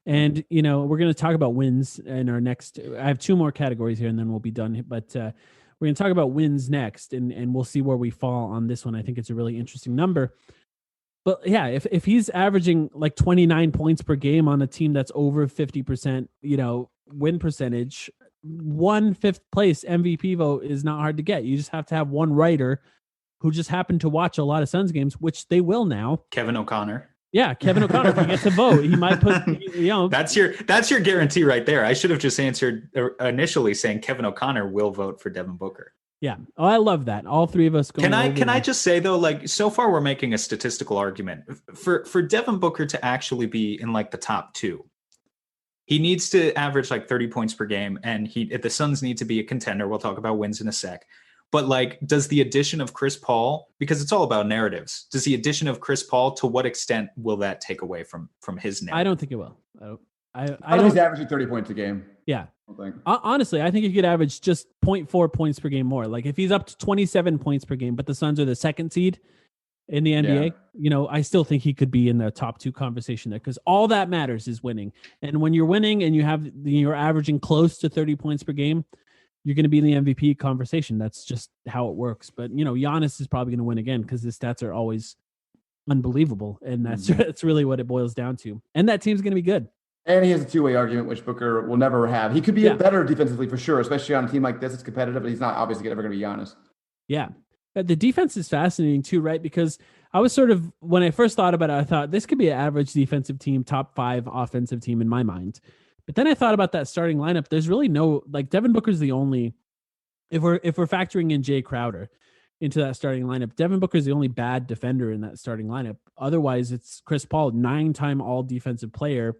And, we're going to talk about wins in our next. I have 2 more categories here and then we'll be done. But we're going to talk about wins next, and we'll see where we fall on this one. I think it's a really interesting number. But yeah, if he's averaging like 29 points per game on a team that's over 50%, win percentage, 1/5 place MVP vote is not hard to get. You just have to have one writer who just happened to watch a lot of Suns games, which they will now. Kevin O'Connor. Yeah, Kevin O'Connor, if he gets a vote, he might put, That's your guarantee right there. I should have just answered initially saying Kevin O'Connor will vote for Devin Booker. Yeah. Oh, I love that. All 3 of us going. Can I just say, though, like, so far we're making a statistical argument for Devin Booker to actually be in like the top 2. He needs to average like 30 points per game, and the Suns need to be a contender. We'll talk about wins in a sec. But, like, does the addition of Chris Paul, because it's all about narratives, does the addition of Chris Paul, to what extent will that take away from his narrative? I don't think it will. I don't. He's averaging 30 points a game. Yeah. Honestly, I think he could average just 0.4 points per game more. Like, if he's up to 27 points per game, but the Suns are the 2nd seed in the NBA, I still think he could be in the top 2 conversation there, because all that matters is winning. And when you're winning and you're averaging close to 30 points per game, you're going to be in the MVP conversation. That's just how it works. But, Giannis is probably going to win again because his stats are always unbelievable. And that's really what it boils down to. And that team's going to be good. And he has a 2-way argument, which Booker will never have. He could be better defensively for sure, especially on a team like this. It's competitive, but he's not obviously ever going to be Giannis. Yeah. The defense is fascinating too, right? Because I was when I first thought about it, I thought this could be an average defensive team, top 5 offensive team in my mind. But then I thought about that starting lineup. There's really no, like, Devin Booker's the only, if we're factoring in Jay Crowder into that starting lineup, Devin Booker's the only bad defender in that starting lineup. Otherwise, it's Chris Paul, 9-time all defensive player,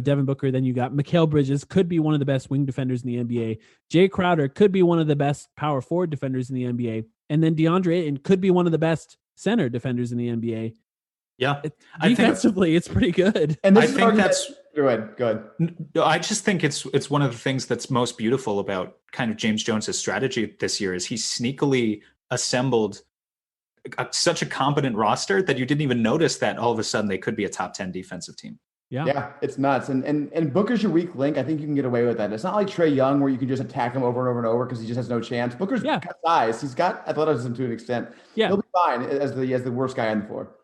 Devin Booker. Then you got Mikal Bridges, could be one of the best wing defenders in the NBA. Jay Crowder could be one of the best power forward defenders in the NBA. And then DeAndre Ayton could be one of the best center defenders in the NBA. Yeah. Defensively, it's pretty good. And I think that's go ahead. I just think it's one of the things that's most beautiful about kind of James Jones's strategy this year is he sneakily assembled such a competent roster that you didn't even notice that all of a sudden they could be a top 10 defensive team. Yeah, it's nuts. And Booker's your weak link. I think you can get away with that. It's not like Trae Young where you can just attack him over and over and over because he just has no chance. Booker's got size. He's got athleticism to an extent. Yeah, he'll be fine as the worst guy on the floor.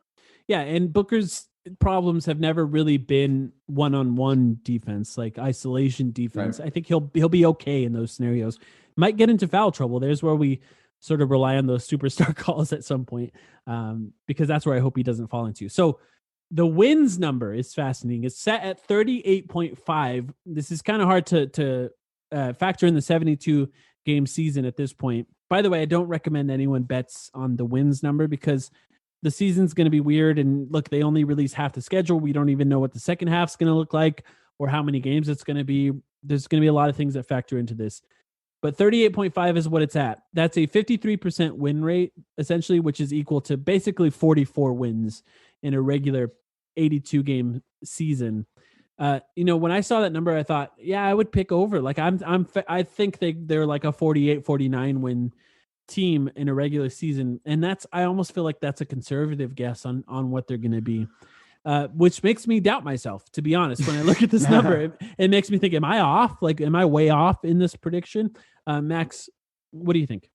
Yeah, and Booker's problems have never really been one-on-one defense, like isolation defense. Right. I think he'll be okay in those scenarios. Might get into foul trouble. There's where we sort of rely on those superstar calls at some point, because that's where I hope he doesn't fall into. So the wins number is fascinating. It's set at 38.5. This is kind of hard to factor in the 72 game season at this point. By the way, I don't recommend anyone bets on the wins number because the season's going to be weird. And look, they only release half the schedule. We don't even know what the second half's going to look like or how many games it's going to be. There's going to be a lot of things that factor into this. But 38.5 is what it's at. That's a 53% win rate, essentially, which is equal to basically 44 wins in a regular 82-game season. When I saw that number, I thought, yeah, I would pick over. Like I think they're like a 48, 49 win team in a regular season, and I almost feel like that's a conservative guess on what they're going to be, which makes me doubt myself, to be honest. When I look at this number, it makes me think, am I off? Like, am I way off in this prediction? Max, what do you think?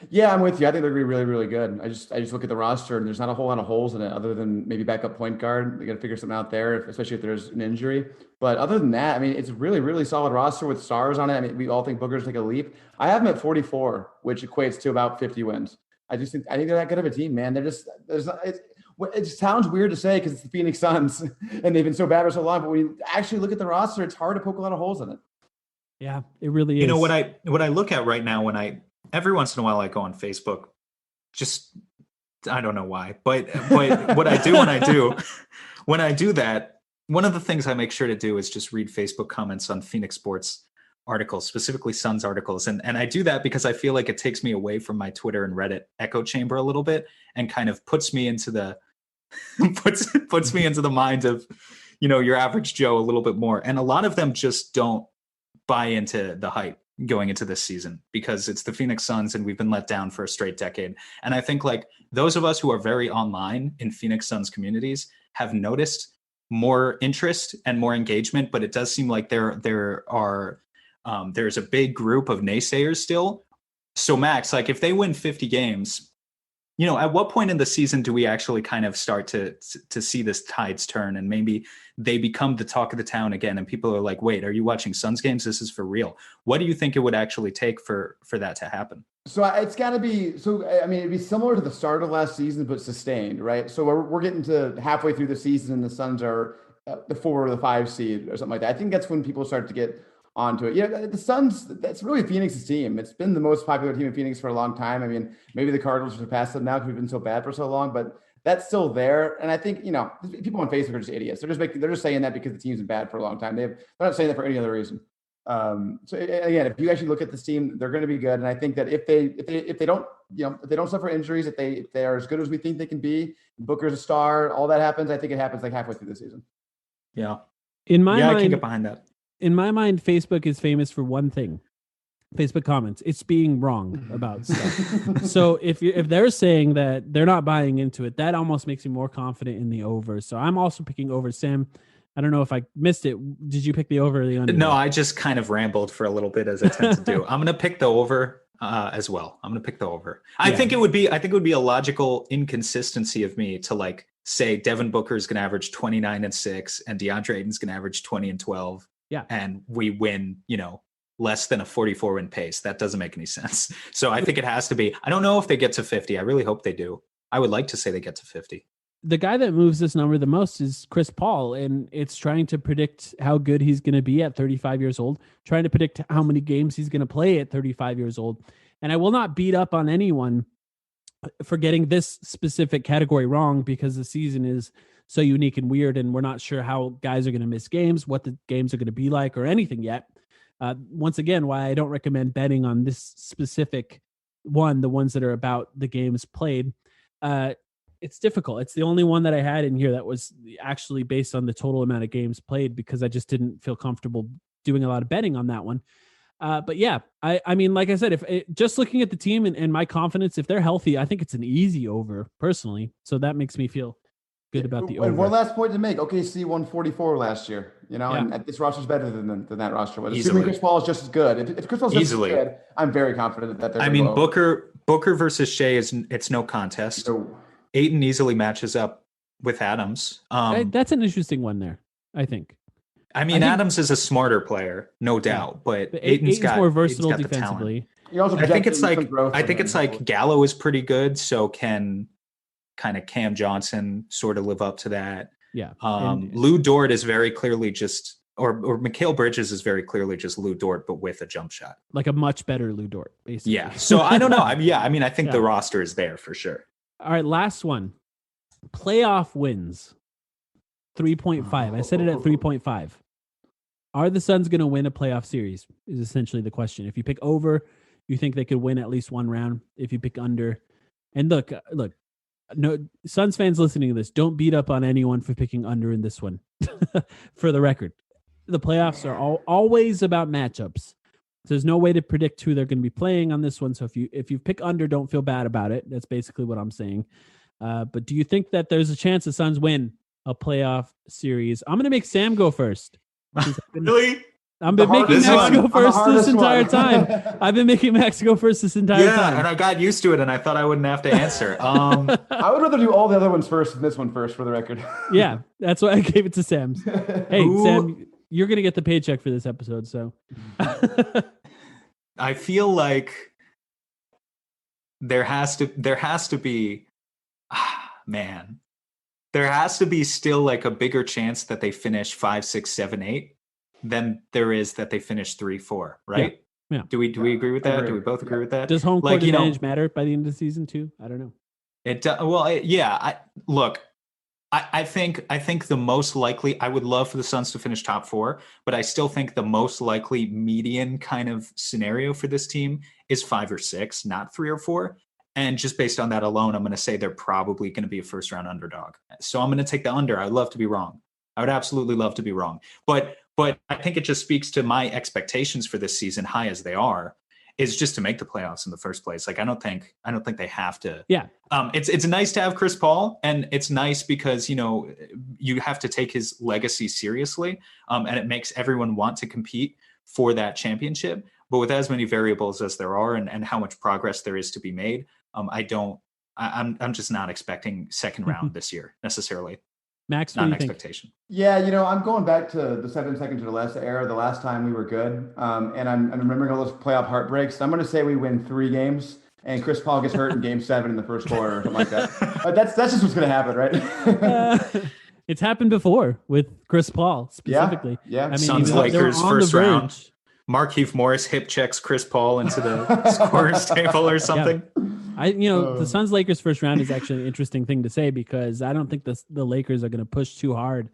Yeah, I'm with you. I think they're going to be really, really good. I just look at the roster and there's not a whole lot of holes in it other than maybe backup point guard. They got to figure something out there, especially if there's an injury. But other than that, I mean, it's a really, really solid roster with stars on it. I mean, we all think Booker's take a leap. I have them at 44, which equates to about 50 wins. I think they're that good of a team, man. It sounds weird to say because it's the Phoenix Suns and they've been so bad for so long. But when you actually look at the roster, it's hard to poke a lot of holes in it. Yeah, it really is. You know what I look at right now every once in a while I go on Facebook, just I don't know why, but what I do when I do that, one of the things I make sure to do is just read Facebook comments on Phoenix sports articles, specifically Suns articles. And I do that because I feel like it takes me away from my Twitter and Reddit echo chamber a little bit and kind of puts me into the puts me into the mind of, your average Joe a little bit more. And a lot of them just don't buy into the hype going into this season because it's the Phoenix Suns and we've been let down for a straight decade. And I think like those of us who are very online in Phoenix Suns communities have noticed more interest and more engagement, but it does seem like there's a big group of naysayers still. So Max, like if they win 50 games, at what point in the season do we actually kind of start to see this tides turn and maybe they become the talk of the town again and people are like, wait, are you watching Suns games? This is for real. What do you think it would actually take for that to happen? So it's got to be, it'd be similar to the start of last season, but sustained, right? So we're getting to halfway through the season and the Suns are the 4 or the 5 seed or something like that. I think that's when people start to get onto it. Yeah, the Suns, that's really Phoenix's team. It's been the most popular team in Phoenix for a long time. I mean, maybe the Cardinals surpassed them now because we've been so bad for so long, but that's still there. And I think, people on Facebook are just idiots. They're just saying that because the team's been bad for a long time. They're not saying that for any other reason. So again, if you actually look at this team, they're going to be good. And I think that if they don't suffer injuries, if they are as good as we think they can be, Booker's a star, all that happens. I think it happens like halfway through the season. Yeah. In my mind, I can get behind that. In my mind, Facebook is famous for one thing. Facebook comments. It's being wrong about stuff. So if they're saying that they're not buying into it, that almost makes me more confident in the over. So I'm also picking over. Sam, I don't know if I missed it. Did you pick the over or the under? No, I just kind of rambled for a little bit as I tend to do. I'm going to pick the over as well. I'm going to pick the over. I think it would be a logical inconsistency of me to like say Devin Booker is going to average 29 and 6 and DeAndre Ayton's going to average 20 and 12. Yeah. And we win, less than a 44 win pace. That doesn't make any sense. So I think it has to be. I don't know if they get to 50. I really hope they do. I would like to say they get to 50. The guy that moves this number the most is Chris Paul, and it's trying to predict how good he's going to be at 35 years old, trying to predict how many games he's going to play at 35 years old. And I will not beat up on anyone for getting this specific category wrong because the season is so unique and weird, and we're not sure how guys are going to miss games, what the games are going to be like, or anything yet. Once again, why I don't recommend betting on this specific one, the ones that are about the games played. It's difficult. It's the only one that I had in here that was actually based on the total amount of games played, because I just didn't feel comfortable doing a lot of betting on that one. But yeah, I mean, like I said, just looking at the team and my confidence, if they're healthy, I think it's an easy over personally. So that makes me feel good about the over. And one last point to make. OKC won 44 last year, and this roster's better than that roster was. Assuming Chris Paul is just as good. If Chris Paul's just as good, I'm very confident that they're. I mean, Booker versus Shea it's no contest. No. Ayton easily matches up with Adams. That's an interesting one there, I think. I mean, Adams is a smarter player, no doubt, but Ayton's got more versatile defensively. I think it's like Gallo is pretty good, so can kind of Cam Johnson sort of live up to that. Yeah. Lou Dort is very clearly just, or Mikal Bridges is very clearly just Lou Dort, but with a jump shot. Like a much better Lou Dort, basically. Yeah. So I don't know. I think the roster is there for sure. All right, last one. Playoff wins. 3.5. I said it at 3.5. Are the Suns going to win a playoff series is essentially the question. If you pick over, you think they could win at least one round. If you pick under, and look, no Suns fans listening to this, don't beat up on anyone for picking under in this one. For the record, the playoffs are always about matchups. There's no way to predict who they're going to be playing on this one. So if you pick under, don't feel bad about it. That's basically what I'm saying. But do you think that there's a chance the Suns win a playoff series? I'm going to make Sam go first. Really? I've been making Max go first this entire time. I've been making Max go first this entire time. Yeah, and I got used to it, and I thought I wouldn't have to answer. I would rather do all the other ones first than this one first, for the record. Yeah, that's why I gave it to Sam. Hey, Sam, you're going to get the paycheck for this episode, so. I feel like there has to be, there has to be still like a bigger chance that they finish 5, 6, 7, 8 than there is that they finish 3, 4, right? Yeah. Do we agree with that? Do we both agree with that? Does home court advantage matter by the end of the season too? I don't know. I think the most likely, I would love for the Suns to finish top 4, but I still think the most likely median kind of scenario for this team is 5 or 6, not 3 or 4. And just based on that alone, I'm going to say they're probably going to be a first round underdog. So I'm going to take the under. I'd love to be wrong. I would absolutely love to be wrong. But I think it just speaks to my expectations for this season, high as they are, is just to make the playoffs in the first place. Like, I don't think they have to. Yeah. It's nice to have Chris Paul, and it's nice because, you have to take his legacy seriously. And it makes everyone want to compete for that championship. But with as many variables as there are and how much progress there is to be made, I'm just not expecting second round this year necessarily. Max, not an expectation. Yeah, I'm going back to the 7 seconds or less era, the last time we were good. And I'm remembering all those playoff heartbreaks. I'm going to say we win 3 games and Chris Paul gets hurt in game 7 in the first quarter or something like that. But that's just what's going to happen, right? It's happened before with Chris Paul specifically. Yeah. I mean, Suns Lakers first round. Markieff Morris hip checks Chris Paul into the scorer's table or something. Yeah. The Suns Lakers first round is actually an interesting thing to say because I don't think the Lakers are going to push too hard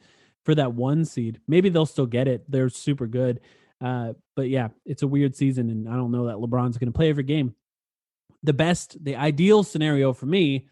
for that 1 seed. Maybe they'll still get it. They're super good. But yeah, it's a weird season and I don't know that LeBron's going to play every game. The ideal scenario for me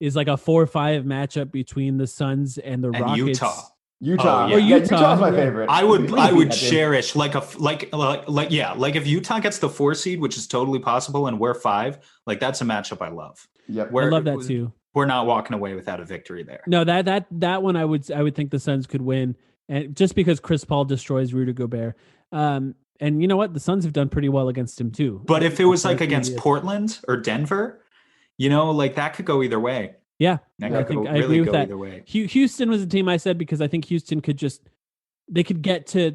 is like a 4-5 matchup between the Suns and the Rockets. Utah. Oh, yeah. Utah's my favorite. I would cherish like if Utah gets the 4 seed, which is totally possible, and we're 5, like that's a matchup I love. Yep. I love that too. We're not walking away without a victory there. No, that one I would think the Suns could win, and just because Chris Paul destroys Rudy Gobert. And you know what? The Suns have done pretty well against him too. But if it was like against Portland or Denver, like that could go either way. Yeah, I agree with that. Way. Houston was a team I said because I think Houston could get to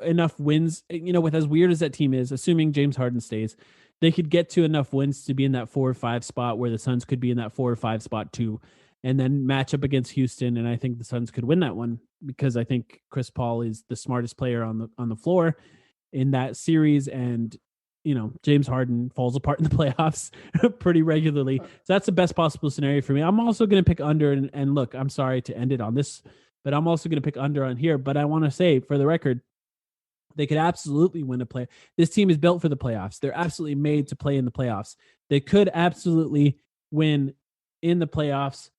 enough wins. With as weird as that team is, assuming James Harden stays, they could get to enough wins to be in that 4 or 5 spot where the Suns could be in that 4 or 5 spot too, and then match up against Houston. And I think the Suns could win that one because I think Chris Paul is the smartest player on the floor in that series, and James Harden falls apart in the playoffs pretty regularly. So that's the best possible scenario for me. I'm also going to pick under, and look, I'm sorry to end it on this, but I'm also going to pick under on here. But I want to say, for the record, they could absolutely win a play. This team is built for the playoffs. They're absolutely made to play in the playoffs. They could absolutely win in the playoffs.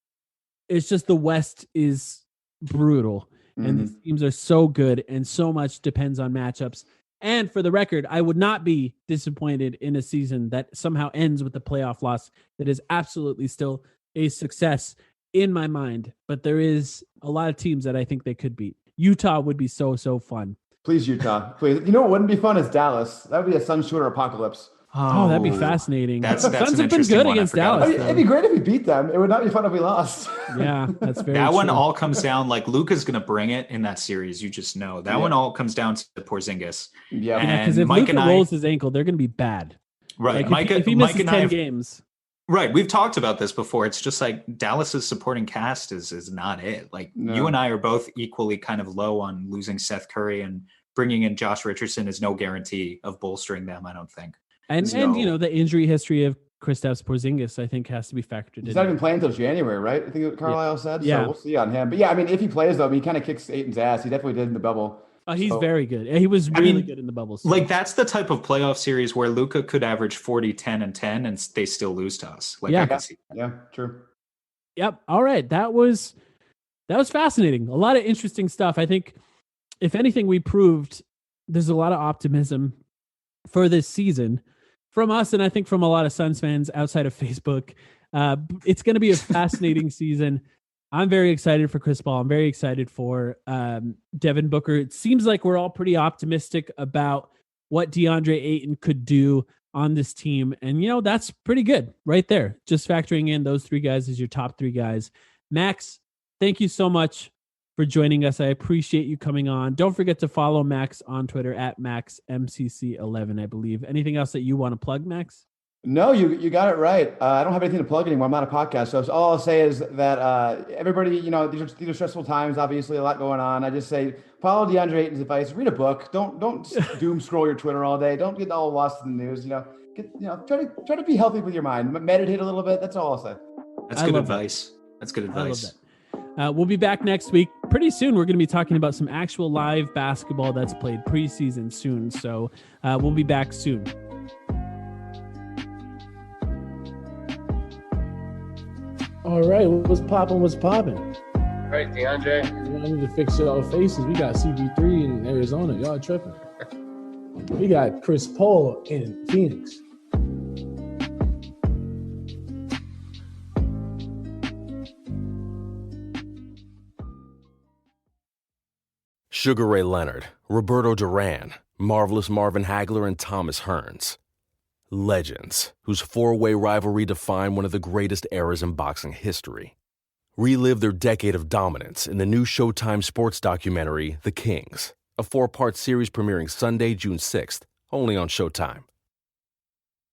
It's just the West is brutal, and these teams are so good, and so much depends on matchups. And for the record, I would not be disappointed in a season that somehow ends with a playoff loss that is absolutely still a success in my mind. But there is a lot of teams that I think they could beat. Utah would be so fun. Please, Utah. Please. You know what wouldn't be fun is Dallas. That would be a sun shooter apocalypse. Oh, that'd be fascinating. That's Suns an have been good one. against Dallas. It'd be great if we beat them. It would not be fun if we lost. Yeah, that's very That true. one all comes down, like Luka's going to bring it in that series. You just know. That one all comes down to Porzingis. Yeah, because if Luka rolls his ankle, they're going to be bad. Right. Like if he misses 10 games. Right. We've talked about this before. It's just like Dallas's supporting cast is not it. Like you and I are both equally kind of low on losing Seth Curry, and bringing in Josh Richardson is no guarantee of bolstering them, I don't think. And the injury history of Kristaps Porzingis, I think, has to be factored in. He's not even playing until January, right? I think what Carlisle said. Yeah. So we'll see on him. But yeah, I mean, if he plays though, he kind of kicks Ayton's ass. He definitely did in the bubble. Oh, he's very good. He was really good in the bubbles. Like that's the type of playoff series where Luka could average 40, 10, and 10, and they still lose to us. Like I can see that. Yeah, true. Yep. All right. That was fascinating. A lot of interesting stuff. I think, if anything, we proved there's a lot of optimism for this season from us, and I think from a lot of Suns fans outside of Facebook. It's going to be a fascinating season. I'm very excited for Chris Paul. I'm very excited for Devin Booker. It seems like we're all pretty optimistic about what DeAndre Ayton could do on this team. And, that's pretty good right there. Just factoring in those three guys as your top three guys. Max, thank you so much for joining us. I appreciate you coming on. Don't forget to follow Max on Twitter at MaxMCC11, I believe. Anything else that you want to plug, Max? No, you got it right. I don't have anything to plug anymore. I'm not a podcast. So all I'll say is that everybody, these are stressful times, obviously a lot going on. I just say, follow DeAndre Ayton's advice, read a book. Don't doom scroll your Twitter all day. Don't get all lost in the news, try to be healthy with your mind, meditate a little bit. That's all I'll say. That's good advice. That's good advice. I love that. We'll be back next week. Pretty soon, we're going to be talking about some actual live basketball that's played preseason soon. So we'll be back soon. All right, what's popping? All right, DeAndre. I need to fix y'all faces. We got CP3 in Arizona. Y'all tripping. We got Chris Paul in Phoenix. Sugar Ray Leonard, Roberto Duran, Marvelous Marvin Hagler, and Thomas Hearns. Legends, whose four-way rivalry defined one of the greatest eras in boxing history. Relive their decade of dominance in the new Showtime sports documentary, The Kings, a 4-part series premiering Sunday, June 6th, only on Showtime.